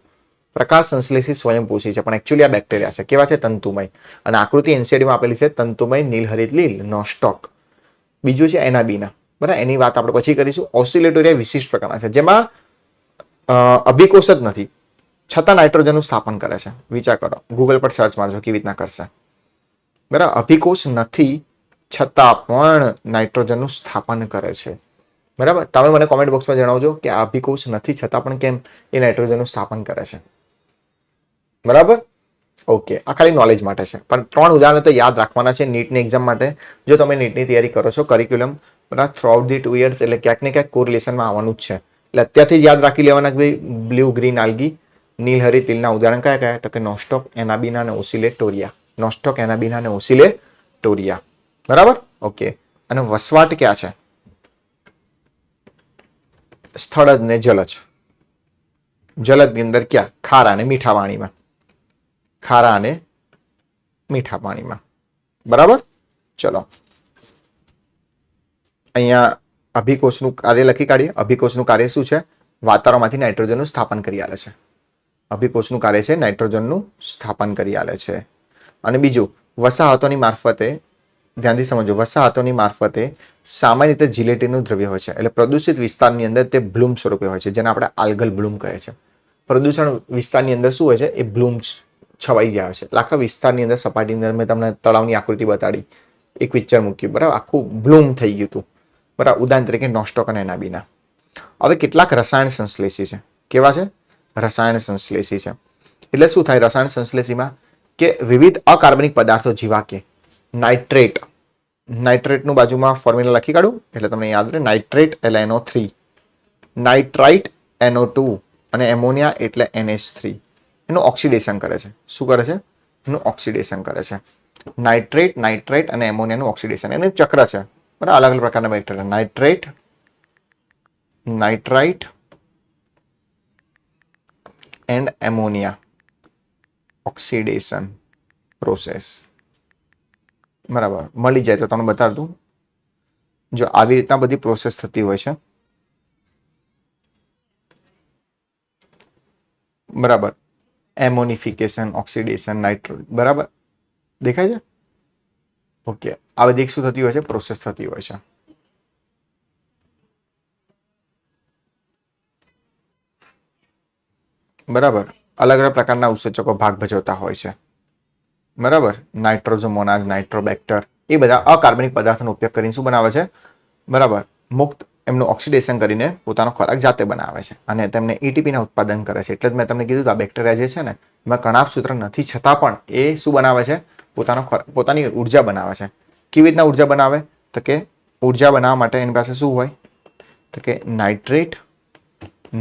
પ્રકાશ સંશ્લેષી સ્વયંપોષી છે, પણ એકચ્યુઅલી આ બેક્ટેરિયા છે. કેવા છે? તંતુમય. અને આકૃતિ એનસીઆરટીમાં આપેલી છે તંતુમય નીલહરિત લીલ, નોસ્ટોક. બીજું છે એનાબીના. બરાબર. એની વાત આપણે પછી કરીશું. ઓસિલેટોરિયા વિશિષ્ટ પ્રકારના છે, જેમાં અભિકોષ જ નથી, છતાં નાઇટ્રોજનનું સ્થાપન કરે છે. વિચાર કરો, ગૂગલ પર સર્ચ મારજો કેવી રીતના કરશે. બરાબર. અભિકોષ નથી છતાં પણ નાઇટ્રોજનનું સ્થાપન કરે છે. બરાબર. તમે મને કોમેન્ટ બોક્સમાં જણાવજો કે આ અભિકોષ નથી છતાં પણ કેમ એ નાઇટ્રોજનનું સ્થાપન કરે છે. બરાબર. ઓકે, આ ખાલી નોલેજ માટે છે, પણ 3 ઉદાહરણ તો યાદ રાખવાના છે નીટની એક્ઝામ માટે. જો તમે નીટની તૈયારી કરો છો, કરિક્યુલમ બરાબર થ્રુઆઉટ ધી 2 years, એટલે ક્યાંક ને ક્યાંક કોરિલેશનમાં આવવાનું જ છે. એટલે અત્યારથી જ યાદ રાખી લેવાના કે ભાઈ બ્લુ ગ્રીન આલ્ગી, નીલહરિત લીલના ઉદાહરણ કયા કયા? તો કે નોસ્ટોક, એનાબીના અને ઓસિલેટોરિયા. નોસ્ટોક, એનાબીના અને ઓસિલેટોરિયા. બરાબર. ઓકે. અને વસવાટ ક્યાં છે? સ્થળજ ને જલજ. જલજની અંદર ક્યાં? ખારા અને મીઠા પાણીમાં. ખારા અને મીઠા પાણીમાં. બરાબર. ચલો અહીંયા અભિકોષનું કાર્ય લખી કાઢીએ. અભિકોષનું કાર્ય શું છે? વાતાવરણમાંથી નાઇટ્રોજનનું સ્થાપન કરી આલે છે. અભિકોષનું કાર્ય છે નાઇટ્રોજનનું સ્થાપન કરી આલે છે. અને બીજું, વસાહતોની મારફતે, ધ્યાનથી સમજો, વસાહતોની મારફતે સામાન્ય રીતે જીલેટિનનું દ્રવ્ય હોય છે. એટલે પ્રદૂષિત વિસ્તારની અંદર તે બ્લૂમ સ્વરૂપે હોય છે, જેને આપણે આલ્ગલ બ્લૂમ કહે છે. પ્રદૂષણ વિસ્તારની અંદર શું હોય છે? એ બ્લૂમ છવાઈ જાય છે. આખા વિસ્તારની અંદર, સપાટીની અંદર, મેં તમને તળાવની આકૃતિ બતાડી, એક પિક્ચર મૂક્યું, બરાબર, આખું બ્લૂમ થઈ ગયું હતું. બરાબર. ઉદાહરણ તરીકે નોસ્ટોક અને એનાબીના. હવે કેટલાક રસાયણ સંશ્લેષી છે. કેવા છે? રસાયણ સંશ્લેષી છે. એટલે શું થાય રસાયણ સંશ્લેષીમાં? કે વિવિધ અકાર્બનિક પદાર્થો જેવા કે નાઇટ્રેટ. નાઇટ્રેટનું બાજુમાં ફોર્મ્યુલા લખી કાઢું એટલે તમને યાદ રહે. નાઇટ્રેટ એટલે NO3, નાઇટ્રાઇટ NO2 અને એમોનિયા એટલે NH3. એનું ઓક્સિડેશન કરે છે. શું કરે છે? એનું ઓક્સિડેશન કરે છે. નાઇટ્રેટ, નાઇટ્રેટ અને એમોનિયાનું ઓક્સિડેશન, એનું ચક્ર છે. બરાબર. અલગ અલગ પ્રકારના bacteria, nitrate, nitrite and ammonia oxidation process. બરાબર. મળી જાય તો તમને બતાડું. જો આવી રીતના બધી પ્રોસેસ થતી હોય છે, બરાબર, એમોનિફિકેશન, ઓક્સિડેશન, નાઇટ્રો, બરાબર દેખાય છે? ઓકે, આ બધી શું થતી હોય છે? પ્રોસેસ થતી હોય છે. બરાબર, અલગ અલગ પ્રકારના ઉત્સેચકો ભાગ ભજવતા હોય છે. બરાબર, નાઇટ્રોઝોમોનાઝ, નાઇટ્રોબેક્ટર, એ બધા અકાર્બનિક પદાર્થોનો ઉપયોગ કરીને શું બનાવે છે? બરાબર, મુક્ત એમનું ઓક્સિડેશન કરીને પોતાનો ખોરાક જાતે બનાવે છે અને તેમને એટીપીના ઉત્પાદન કરે છે. એટલે જ મેં તમને કીધું આ બેક્ટેરિયા જે છે ને, એમાં કણાભ સૂત્ર નથી છતાં પણ એ શું બનાવે છે? પોતાની ઉર્જા બનાવે છે. કેવી રીતના ઉર્જા બનાવે? તો કે ઉર્જા બનાવવા માટે એની પાસે શું હોય? તો કે નાઇટ્રેટ,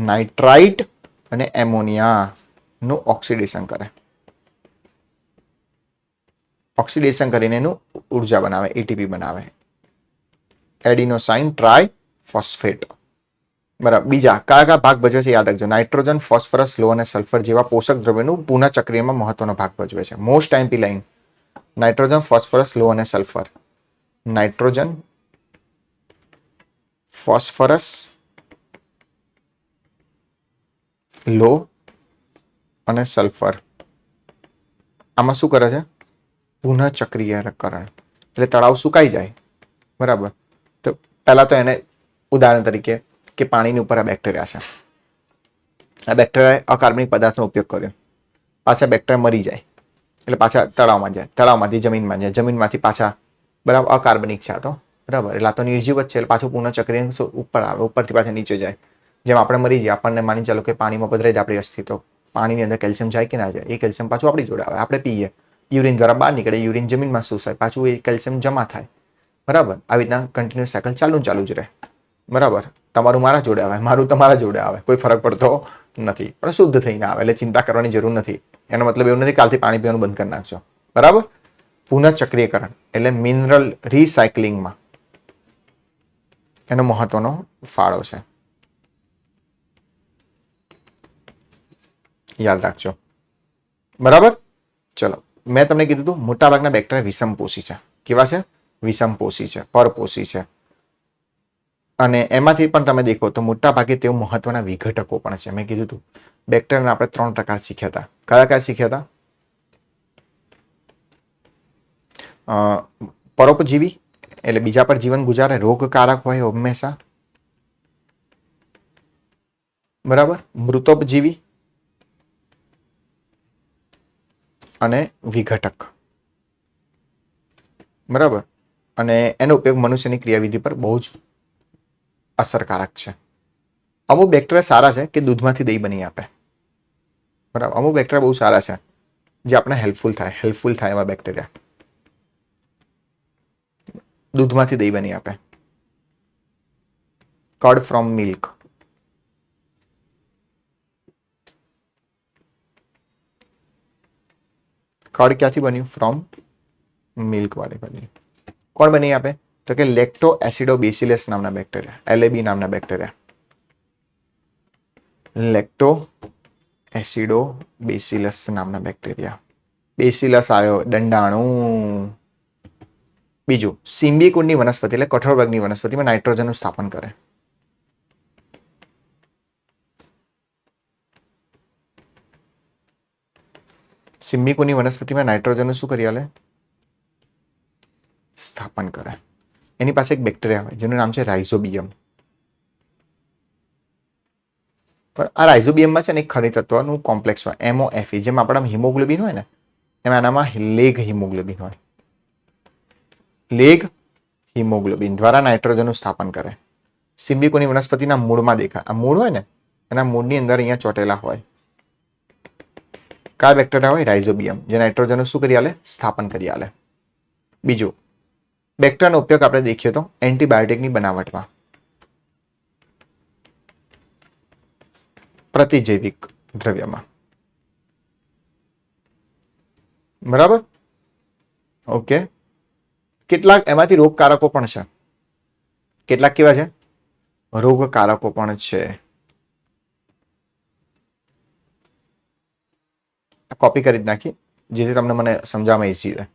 નાઇટ્રાઇટ અને એમોનિયાનું ઓક્સિડેશન કરે. ઓક્સિડેશન કરીને એનું ઉર્જા બનાવે, એટીપી બનાવે. Adenosine try phosphate. બરાબર, બીજા કયા કયા ભાગ ભજવે છે યાદ રાખજો. નાઇટ્રોજન, ફોસ્ફરસ, લો અને સલ્ફર જેવા પોષક દ્રવ્યોનું પુનઃચક્રીયમાં મહત્વનો ભાગ ભજવે છે. Most time line: nitrogen, phosphorus, લો અને સલ્ફર. નાઇટ્રોજન, ફોસ્ફરસ, લો અને સલ્ફર. આમાં શું કરે છે? પુનઃચક્રીયકરણ. એટલે તળાવ સુકાઈ જાય, બરાબર, તો પહેલા તો એને ઉદાહરણ તરીકે કે પાણીની ઉપર આ બેક્ટેરિયા છે, આ બેક્ટેરિયાએ અકાર્બનિક પદાર્થનો ઉપયોગ કર્યો, પાછા બેક્ટેરિયા મરી જાય એટલે પાછા તળાવમાં જાય, તળાવમાંથી જમીનમાં જાય, જમીનમાંથી પાછા, બરાબર, અકાર્બનિક છે આ તો, બરાબર, એટલે આ તો નિર્જીવ જ છે, એટલે પાછું પુનઃચક્રીય ઉપર આવે, ઉપરથી પાછા નીચે જાય. જેમ આપણે મરી જઈએ, આપણને માની ચાલો કે પાણીમાં પધરાઈ જાય આપણી અસ્થિ, તો પાણીની અંદર કેલ્શિયમ જાય કે ના જાય? એ કેલ્શિયમ પાછું આપણી જોડે આવે, આપણે પીએ, યુરિન દ્વારા બહાર નીકળે, યુરિન જમીનમાં શોષાય, પાછું એ કેલ્શિયમ જમા થાય. બરાબર, આવી રીતના કન્ટિન્યુઅસ સાયકલ ચાલુ જ રહે. બરાબર, તમારું મારા જોડે આવે, મારું તમારા જોડે આવે, કોઈ ફરક પડતો નથી, પણ શુદ્ધ થઈને આવે, એટલે ચિંતા કરવાની જરૂર નથી. એનો મતલબ એવું નથી કાલથી પાણી પીવાનું બંધ કરી નાખજો. બરાબર, પુનઃચક્રીયકરણ એટલે મિનરલ રિસાયકલિંગમાં એનો મહત્વનો ફાળો છે, યાદ રાખજો. બરાબર, ચલો, મેં તમને કીધું હતું મોટાભાગના બેક્ટેરિયા વિષમપોષી છે. કેવા છે? વિષમપોષી છે, પરપોષી છે. અને એમાંથી પણ તમે દેખો તો મોટા ભાગે તેઓ મહત્વના વિઘટકો પણ છે. મેં કીધું હતું બેક્ટેરિયાના આપણે 3 પ્રકાર શીખ્યા હતા. કયા કયા શીખ્યા હતા? પરોપજીવી એટલે બીજા પર જીવન ગુજારે, રોગકારક હોય હંમેશા, બરાબર, મૃતોપજીવી અને વિઘટક. બરાબર, અને એનો ઉપયોગ મનુષ્યની ક્રિયાવિધિ પર બહુ જ અસરકારક છે. અમુક બેક્ટેરિયા સારા છે કે દૂધમાંથી દહીં બની આપે. બરાબર, અમુક બેક્ટેરિયા બહુ સારા છે જે આપણે હેલ્પફુલ થાય એવા બેક્ટેરિયા દૂધમાંથી દહીં બની આપે. Card from milk. કર્ડ ક્યાંથી બન્યું? ફ્રોમ મિલ્ક વાળી બની. કોણ બની આપે? તો કે લેક્ટો એસિડોબેસિલસ નામના બેક્ટેરિયા, LAB નામના બેક્ટેરિયા. લેક્ટો એસિડોબેસિલસ નામના બેક્ટેરિયા. બેસિલસ આવ્યો, દંડાણું. બીજું, સિમ્બિકુળની વનસ્પતિ એટલે કઠોળ વર્ગની વનસ્પતિમાં નાઇટ્રોજનનું સ્થાપન કરે. સિમ્બિકુળની વનસ્પતિમાં નાઇટ્રોજનનું શું કરી આલે? સ્થાપન કરે. એની પાસે એક બેક્ટેરિયા હોય જેનું નામ છે રાઇઝોબિયમ. પણ આ રાઇઝોબિયમમાં છે ને એક ખનિજ તત્વનું કોમ્પ્લેક્સ હોય, MOFE. જેમ આપણા હિમોગ્લોબિન હોય ને, એમ આનામાં લેગ હિમોગ્લોબિન હોય. લેગ હિમોગ્લોબિન દ્વારા નાઇટ્રોજનનું સ્થાપન કરે. સિમ્બિકુળની વનસ્પતિના મૂળમાં દેખાય. આ મૂળ હોય ને, એના મૂળની અંદર અહીંયા ચોટેલા હોય. કયા બેક્ટેરિયા હોય? રાઇઝોબિયમ, જે નાઇટ્રોજનનું શું કરી આલે? સ્થાપન કરી આલે. બીજું, બેક્ટેરિયાનો ઉપયોગ આપણે દેખીએ તો એન્ટીબાયોટિકની બનાવટમાં, પ્રતિજૈવિક દ્રવ્યમાં. બરાબર, ઓકે. કેટલાક એમાંથી રોગકારકો પણ છે. કેટલાક કેવા છે? રોગકારકો પણ છે. કોપી કરી જ નાખી જેથી તમને મને સમજાવવામાં ઈઝી રહે.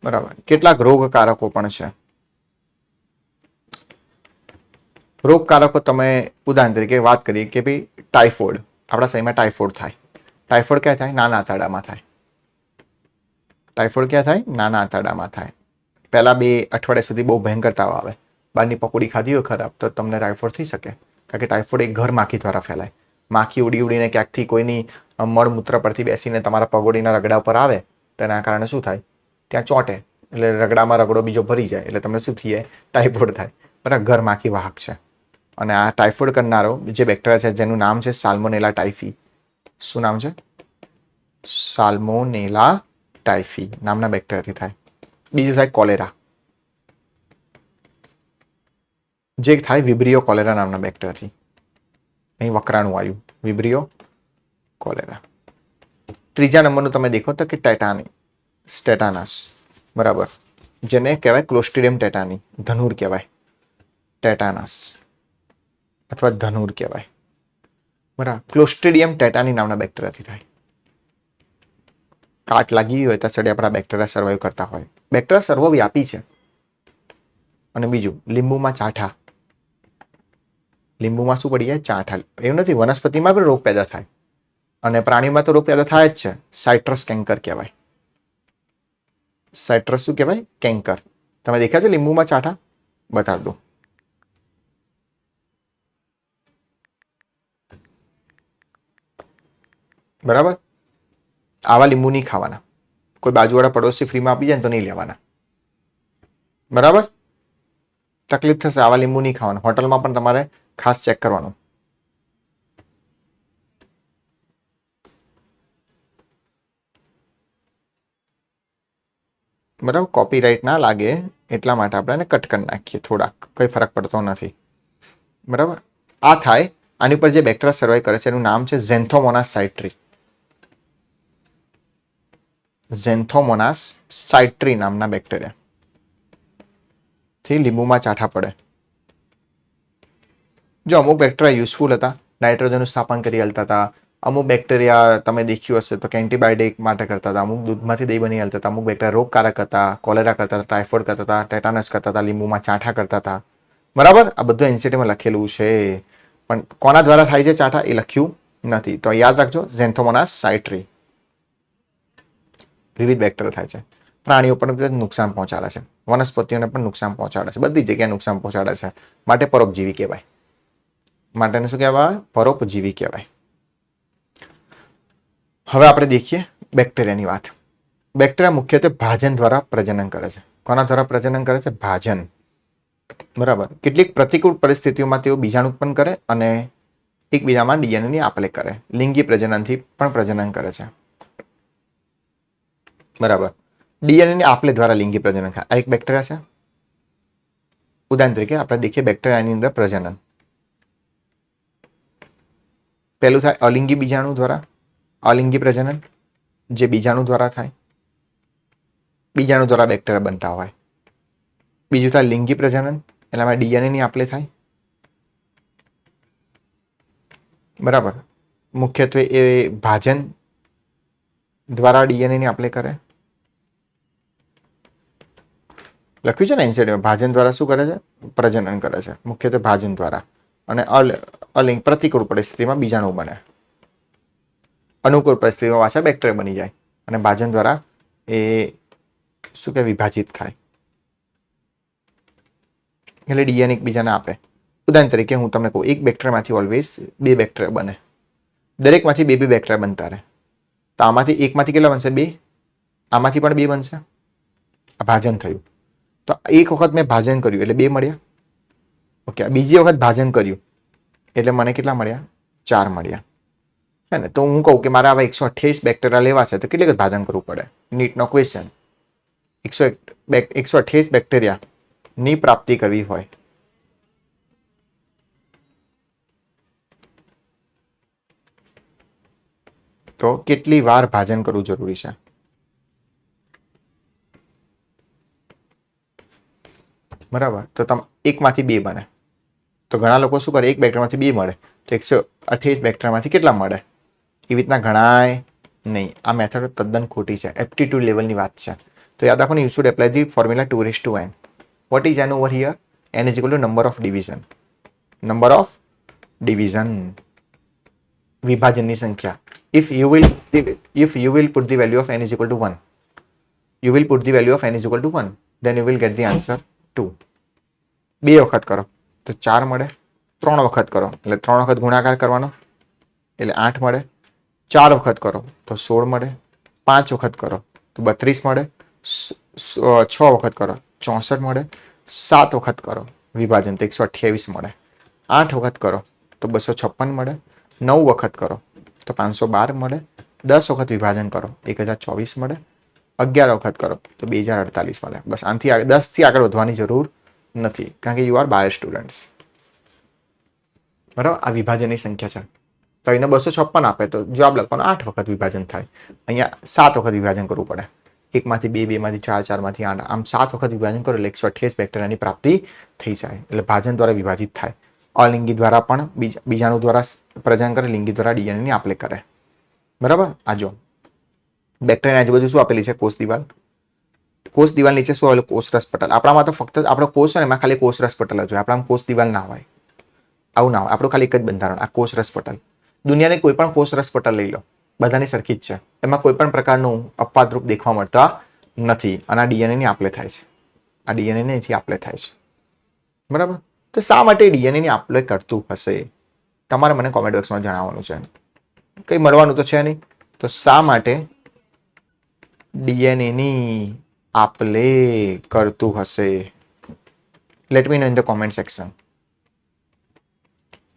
બરાબર. કેટલાક રોગકારકો પણ છે. રોગકારકો તમે ઉદાહરણ તરીકે વાત કરીએ કે ભાઈ ટાઇફોઇડ, આપણા શરીરમાં ટાઇફોઇડ થાય. ટાઇફોઇડ ક્યાં થાય? નાના આંતરડામાં થાય. ટાઇફોઇડ ક્યાં થાય? નાના આંતરડામાં થાય. પહેલા 2 અઠવાડિયા સુધી બહુ ભયંકર તાવ આવે. બહારની પકોડી ખાધી હોય ખરાબ તો તમને ટાઇફોઇડ થઈ શકે. કારણ કે ટાઇફોઇડ એક ઘર માખી દ્વારા ફેલાય. માખી ઉડી ઉડીને ક્યાંકથી કોઈની મળમૂત્ર પરથી બેસીને તમારા પગોડીના રગડા પર આવે, તેના કારણે શું થાય? ત્યાં ચોંટે એટલે રગડામાં રગડો બીજો ભરી જાય એટલે તમને શું થઈ જાય? ટાઇફોઇડ થાય. બરાબર. ઘર માખી વાહક છે. અને આ ટાઇફોઇડ કરનારો જે બેક્ટેરિયા છે જેનું નામ છે સાલ્મોનેલા ટાઇફી. શું નામ છે? સાલ્મોનેલા ટાઇફી નામના બેક્ટેરિયાથી થાય. બીજું થાય કોલેરા, જે થાય વિબ્રિયો કોલેરા નામના બેક્ટેરિયાથી. અહીં વકરાણું આવ્યું, વિબ્રિયો કોલેરા. ત્રીજા નંબરનું તમે દેખો તો કે ટેટાનસ, બરાબર, જેને કહેવાય ક્લોસ્ટ્રીડિયમ ટેટાની, ધનુર કહેવાય. ટેટાનસ અથવા ધનુર કહેવાય. બરાબર. ક્લોસ્ટ્રીડિયમ ટેટાની નામના બેક્ટેરિયાથી થાય. કાટ લાગી હોય ત્યાં સડે આપણા બેક્ટેરિયા સર્વાઈવ કરતા હોય. બેક્ટેરિયા સર્વવ્યાપી છે. અને બીજું લીંબુમાં ચાઠા. લીંબુમાં શું પડી જાય? ચાઠા. એવું નથી, વનસ્પતિમાં પણ રોગ પેદા થાય અને પ્રાણીમાં તો રોગ પેદા થાય જ છે. સાઇટ્રસ કેન્કર કહેવાય. સાઇટ્રસ શું કહેવાય? કેન્કર. તમે દેખ્યા છે લીંબુમાં ચાઠા? બતાવી દો. બરાબર. આવા લીંબુ નહીં ખાવાના. કોઈ બાજુવાળા પડોશી ફ્રીમાં આપી જાય ને તો નહીં લેવાના. બરાબર. તકલીફ થશે. આવા લીંબુ નહીં ખાવાના. હોટલમાં પણ તમારે ખાસ ચેક કરવાનું. બરાબર. કોપીરાઇટ ના લાગે એટલા માટે આપણે એને કટ કરી નાખીએ થોડાક. કંઈ ફરક પડતો નથી. બરાબર. આ થાય. આની ઉપર જે બેક્ટેરિયા સર્વાઈવ કરે છે એનું નામ છે ઝેન્થોમોનાસ સાઇટ્રી. ઝેન્થોમોનાસ સાઇટ્રી નામના બેક્ટેરિયા થી લીંબુમાં ચાઠા પડે. જો અમુક બેક્ટેરિયા યુઝફુલ હતા, નાઇટ્રોજનનું સ્થાપન કરી હાલતા હતા. અમુક બેક્ટેરિયા તમે દેખ્યું હશે તો કે એન્ટીબાયોટિક માટે કરતા હતા. અમુક દૂધમાંથી દહીં બની હાલતા હતા. અમુક બેક્ટેરિયા રોગકારક હતા, કોલેરા કરતા હતા, ટાઇફોઇડ કરતા હતા, ટેટાનસ કરતા હતા, લીંબુમાં ચાઠા કરતા હતા. બરાબર. આ બધું એનસીટીમાં લખેલું છે, પણ કોના દ્વારા થાય છે ચાઠા એ લખ્યું નથી. તો યાદ રાખજો, ઝેન્થોમોનાસ સાઇટ્રી. વિવિધ બેક્ટેરિયા થાય છે. પ્રાણીઓ પણ નુકસાન પહોંચાડે છે, વનસ્પતિઓને પણ નુકસાન પહોંચાડે છે, બધી જગ્યાએ નુકસાન પહોંચાડે છે. માટે પરોપજીવી કહેવાય. માટે શું કહેવાય? પરોપજીવી કહેવાય. હવે આપણે દેખીએ બેક્ટેરિયાની વાત. બેક્ટેરિયા મુખ્યત્વે ભાજન દ્વારા પ્રજનન કરે છે. કોના દ્વારા પ્રજનન કરે છે? ભાજન. બરાબર. કેટલીક પ્રતિકૂળ પરિસ્થિતિઓમાં તેઓ બીજાણુ ઉત્પન્ન કરે અને એકબીજામાં ડીએનએની આપલે કરે. લિંગી પ્રજનનથી પણ પ્રજનન કરે છે. બરાબર. ડીએનએની આપલે દ્વારા લિંગી પ્રજનન થાય. આ એક બેક્ટેરિયા છે. ઉદાહરણ તરીકે આપણે દેખીએ બેક્ટેરિયાની અંદર પ્રજનન. પહેલું થાય અલિંગી બીજાણુ દ્વારા, અલિંગી પ્રજનન, જે બીજાણુ દ્વારા થાય. બીજાણુ દ્વારા બેક્ટેરિયા બનતા હોય. બીજું થાય લિંગી પ્રજનન, એટલે ડીએનએની આપલે થાય. બરાબર. મુખ્યત્વે એ ભાજન દ્વારા ડીએનએની આપલે કરે. લખ્યું છે ને એનસીડીમાં, ભાજન દ્વારા શું કરે છે? પ્રજનન કરે છે. મુખ્યત્વે ભાજન દ્વારા. અને અલિંગ પ્રતિકૂળ પરિસ્થિતિમાં બીજાણુ બને. અનુકૂળ પરિસ્થિતિમાં પાછા બેક્ટેરિયા બની જાય અને ભાજન દ્વારા એ શું કે વિભાજિત થાય. એટલે ડીએનએ એકબીજાને આપે. ઉદાહરણ તરીકે હું તમને કહું, એક બેક્ટેરિયામાંથી ઓલવેઝ 2 બેક્ટેરિયા બને. દરેકમાંથી 2 બેક્ટેરિયા બનતા રહે. તો આમાંથી એકમાંથી કેટલા બનશે? 2. આમાંથી પણ 2 બનશે. આ ભાજન થયું. તો એક વખત મેં ભાજન કર્યું એટલે 2 મળ્યા. ઓકે. બીજી વખત ભાજન કર્યું એટલે મને કેટલા મળ્યા? 4 મળ્યા. હે ને? તો હું કહું કે મારે આવા 128 બેક્ટેરિયા લેવા છે તો કેટલી વખત ભાજન કરવું પડે? નીટનો ક્વેશ્ચન. 128 બેક્ટેરિયાની પ્રાપ્તિ કરવી હોય તો કેટલી વાર ભાજન કરવું જરૂરી છે? બરાબર. તો તમે એકમાંથી 2 બને. તો ઘણા લોકો શું કરે? એક બેક્ટેરિયામાંથી 2 મળે તો 128 બેક્ટેરિયામાંથી કેટલા મળે? એવી રીતના ગણાય નહીં. આ મેથડ તદ્દન ખોટી છે. એપ્ટિટ્યુડ લેવલની વાત છે. તો યાદ રાખો ને, you should apply the formula 2:n. What is n over here? n is equal to number of division. Number of division, વિભાજનની સંખ્યા. If you will put the value of n is equal to 1, you will put the value of n is equal to 1, then you will get the answer 2. 2 વખત કરો તો 4 મળે, 3 વખત કરો એટલે 3 વખત ગુણાકાર કરવાનો એટલે 8 મળે, 4 વખત કરો તો 16 મળે, 5 વખત કરો તો 32 મળે, 6 વખત કરો 64 મળે, 7 વખત કરો વિભાજન તો 128 મળે, 8 વખત કરો તો 256 મળે, 9 વખત કરો તો 512 મળે, 10 વખત વિભાજન કરો 1024 મળે, 11 વખત કરો તો 2048 મળે. બસ આનાથી 10 થી આગળ વધવાની જરૂર નથી, કારણ કે યુ આર બાયો સ્ટુડન્ટ્સ. બરાબર, આ વિભાજનની સંખ્યા છે. તો એને 256 આપે તો જવાબ લખવાનો 8 વખત વિભાજન થાય. અહીંયા 7 વખત વિભાજન કરવું પડે. 1 માંથી 2, 2 માંથી 4, 4 માંથી 8, આમ 7 વખત વિભાજન કરો એટલે 128 બેક્ટેરિયાની પ્રાપ્તિ થઈ જાય. એટલે ભાજન દ્વારા વિભાજિત થાય. અલિંગી દ્વારા પણ બીજાણુ દ્વારા પ્રજનન કરે, લિંગી દ્વારા ડીએનએ ની આપલે કરે. બરાબર, આ જો બેક્ટેરિયા આજુબાજુ શું આપેલી છે? કોષ દિવાલ. કોષ દિવાલ નીચે શું આવેલું? કોષરસ પટલ. આપણામાં તો ફક્ત આપણો કોષ છે ને, એમાં ખાલી કોષરસ પટલ જ હોય. આપણામાં કોષ દિવાલ ના હોય, આવું ના હોય. આપણું ખાલી એક જ બંધારણ, આ કોષરસ પટલ. દુનિયાની કોઈ પણ કોષરસ પટલ લઈ લો, બધાની સરખી જ છે. એમાં કોઈ પણ પ્રકારનું અપવાદરૂપ દેખવા મળતા નથી. અને આ ડીએનએ ની આપલે થાય છે. આ ડીએનએ ને અહીંથી આપલે થાય છે. બરાબર, તો શા માટે ડીએનએ ની આપલે કરતું હશે? તમારે મને કોમેન્ટ બોક્સમાં જણાવવાનું છે. કંઈ મળવાનું તો છે નહીં. તો શા માટે ડીએનએ ની આપલે કરતું હશે? Let me no in the comment section.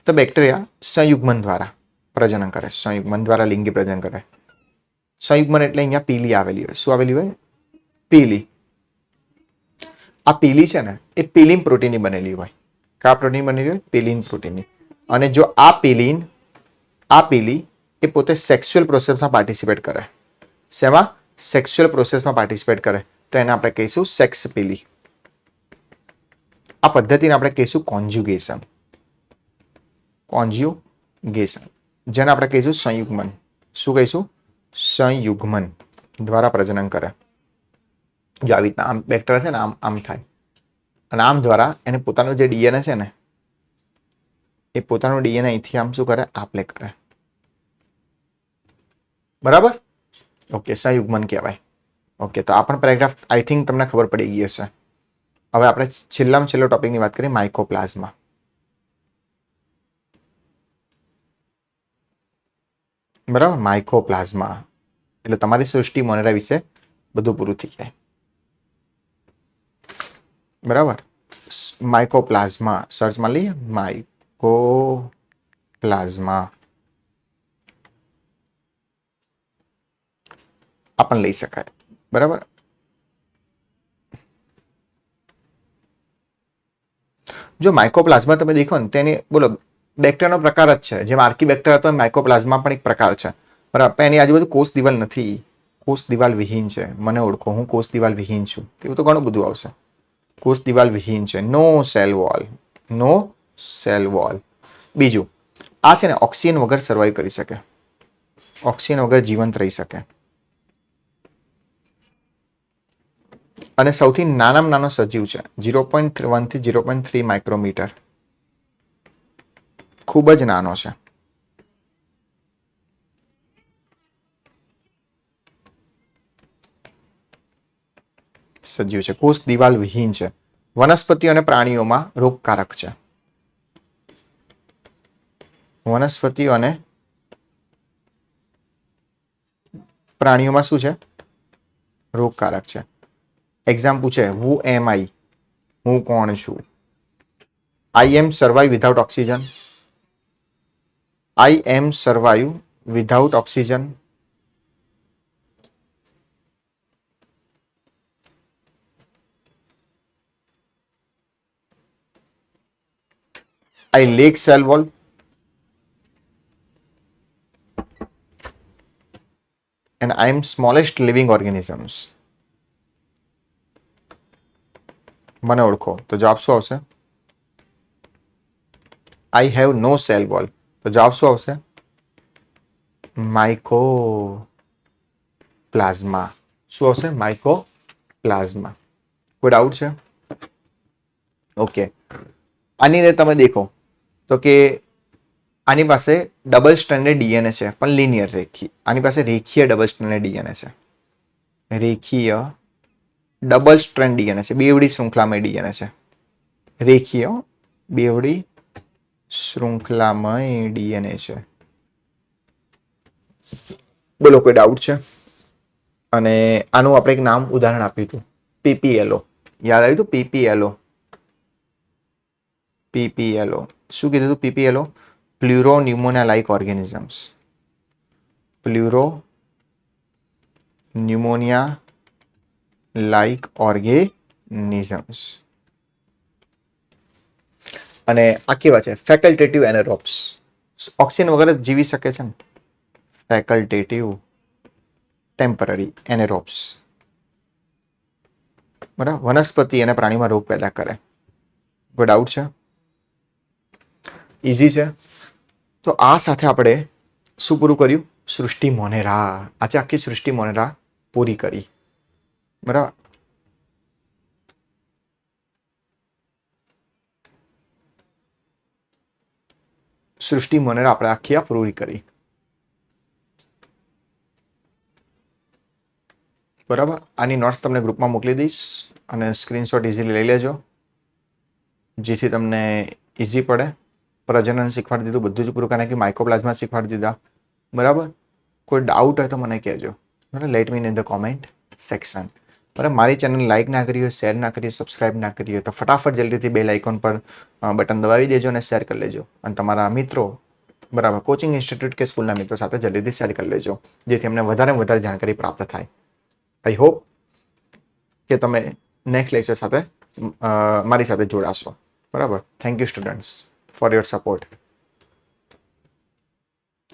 તો બેક્ટેરિયા સંયુગ્મન દ્વારા પ્રજનન કરે, સંયુગ્મન દ્વારા લિંગી પ્રજનન કરે. સંયુગ્મન એટલે અહીંયા પીલી આવેલી હોય. શું આવેલી હોય? પીલી. આ પીલી છે ને, એ પીલિન પ્રોટીનની બનેલી હોય. કયા પ્રોટીન બનેલી હોય? પીલિન પ્રોટીનની. અને જો આ પીલી એ પોતે સેક્સ્યુઅલ પ્રોસેસમાં પાર્ટિસિપેટ કરે. શેમાં? સેક્સ્યુઅલ પ્રોસેસમાં પાર્ટિસિપેટ કરે તો એને આપણે કહીશું સેક્સ પીલી. આ પદ્ધતિને આપણે કહીશું કોન્જ્યુગેશન. કોન્જ્યુગેશન, જેને આપણે કહીશું સંયુગ્મન. શું કહીશું? સંયુગ્મન દ્વારા પ્રજનન કરે. જો આવી રીતના આમ બેક્ટેરિયા છે ને, આમ થાય અને આમ દ્વારા એને પોતાનું જે ડીએનએ છે ને, એ પોતાનું ડીએનએ અહીંથી આમ શું કરે? આપલે કરે. બરાબર, ઓકે, સંયુગ્મન કહેવાય. ઓકે, તો આ પણ પેરેગ્રાફ આઈ થિંક તમને ખબર પડી ગઈ હશે. હવે આપણે છેલ્લામાં છેલ્લો ટોપિકની વાત કરીએ, માઇકોપ્લાઝમા. બરાબર, માઇકોપ્લાઝમા એટલે તમારી સૃષ્ટિ મોનેરા વિશે બધું પૂરું થઈ જાય. બરાબર, માઇકોપ્લાઝમા સર્ચમાં લઈએ. માઇકોપ્લાઝમા આ પણ લઈ શકાય. બરાબર, જો માઇકોપ્લાઝમા તમે દેખો ને, તેની બોલો બેક્ટેરિયાનો પ્રકાર જ છે. જેમ આર્કી બેક્ટેરિયા તો માઇકોપ્લાઝમા પણ એક પ્રકાર છે. બરાબર, એની આજુબાજુ કોષ દિવાલ નથી, કોષ દિવાલ વિહીન છે. મને ઓળખો, હું કોષ દિવાલ વિહીન છું. એવું તો ઘણું બધું આવશે. કોષ દિવાલ વિહીન છે. નો સેલ વોલ, નો સેલ વોલ. બીજું, આ છે ને ઓક્સિજન વગર સર્વાઈવ કરી શકે, ઓક્સિજન વગર જીવંત રહી શકે. અને સૌથી નાનામાં નાનો સજીવ છે, 0.1 થી 0.3 માઇક્રોમીટર. ખૂબ જ નાનો છે. સજીવ છે, કોષ દિવાલ વિહીન છે. વનસ્પતિઓ અને પ્રાણીઓમાં રોગકારક છે. વનસ્પતિઓ અને પ્રાણીઓમાં શું છે? રોગકારક છે. એક્ઝામ પૂછે, હુ એમ આઈ, હું કોણ છું? I am survive without oxygen. I am survive without oxygen. I lack cell wall. And I am smallest living organisms. મને ઓળખો તો જવાબ શું આવશે? I have no cell wall. તો જવાબ શું આવશે? માઇકોપ્લાઝમા. શું આવશે? માઇકોપ્લાઝમા. પ્લાઝમા. કોઈ ડાઉટ છે? ઓકે, આની અંદર તમે દેખો તો કે આની પાસે ડબલ સ્ટ્રેન્ડેડ ડીએનએ છે, પણ લિનિયર રેખીય. આની પાસે રેખીય ડબલ સ્ટ્રેન્ડેડ ડીએનએ છે. રેખીય ડબલ સ્ટ્રેન્ડ ડીએનએ છે, બેવડી શૃંખલામય ડીએનએ છે. રેખીય બેવડી શૃંખલામય ડીએનએ છે. બોલો, કોઈ ડાઉટ છે? અને આનું આપણે એક નામ ઉદાહરણ આપ્યું હતું, પીપીએલઓ. યાદ આવ્યું હતું? પીપીએલઓ. પીપીએલઓ શું કીધું હતું? PPLO pleuropneumonia like organisms. Pleuropneumonia like organisms. અને આ કેવા છે? ફેકલ્ટેટિવ એનેરોબ્સ. ઓક્સિજન વગર જ જીવી શકે છે ને. ફેકલ્ટેટિવ ટેમ્પરરી એનેરોબ્સ. બરાબર, વનસ્પતિ અને પ્રાણીમાં રોગ પેદા કરે. કોઈ ડાઉટ છે? ઇઝી છે. તો આ સાથે આપણે શું પૂરું કર્યું? સૃષ્ટિ મોનેરા. આજે આખી સૃષ્ટિ મોનેરા પૂરી કરી. બરાબર. સૃષ્ટિ મોનેરા આપણે આખી આ પૂરી કરી. બરાબર. આની નોટ્સ તમને ગ્રુપમાં મોકલી દઈશ અને સ્ક્રીનશોટ ઇઝીલી લઈ લેજો, જેથી તમને ઇઝી પડે. પ્રજનન શીખવાડી દીધું, બધું જ પૂરું કરી નાખ્યું. માઇકોપ્લાઝમા શીખવાડી દીધા. બરાબર. કોઈ ડાઉટ હોય તો મને કહેજો. બરાબર, let me in the comment section. બરાબર, મારી ચેનલ લાઇક ના કરી હોય, શેર ના કરી હોય, સબસ્ક્રાઇબ ના કરી હોય તો ફટાફટ જલ્દીથી બેલ આઇકોન પર બટન દબાવી દેજો અને શેર કરી લેજો. અને તમારા મિત્રો, બરાબર, કોચિંગ ઇન્સ્ટિટ્યૂટ કે સ્કૂલના મિત્રો સાથે જલ્દીથી શેર કરી લેજો, જેથી અમને વધારે જાણકારી પ્રાપ્ત થાય. આઈ હોપ કે તમે નેક્સ્ટ લેક્ચર સાથે મારી સાથે જોડાશો. બરાબર. Thank you students for your support.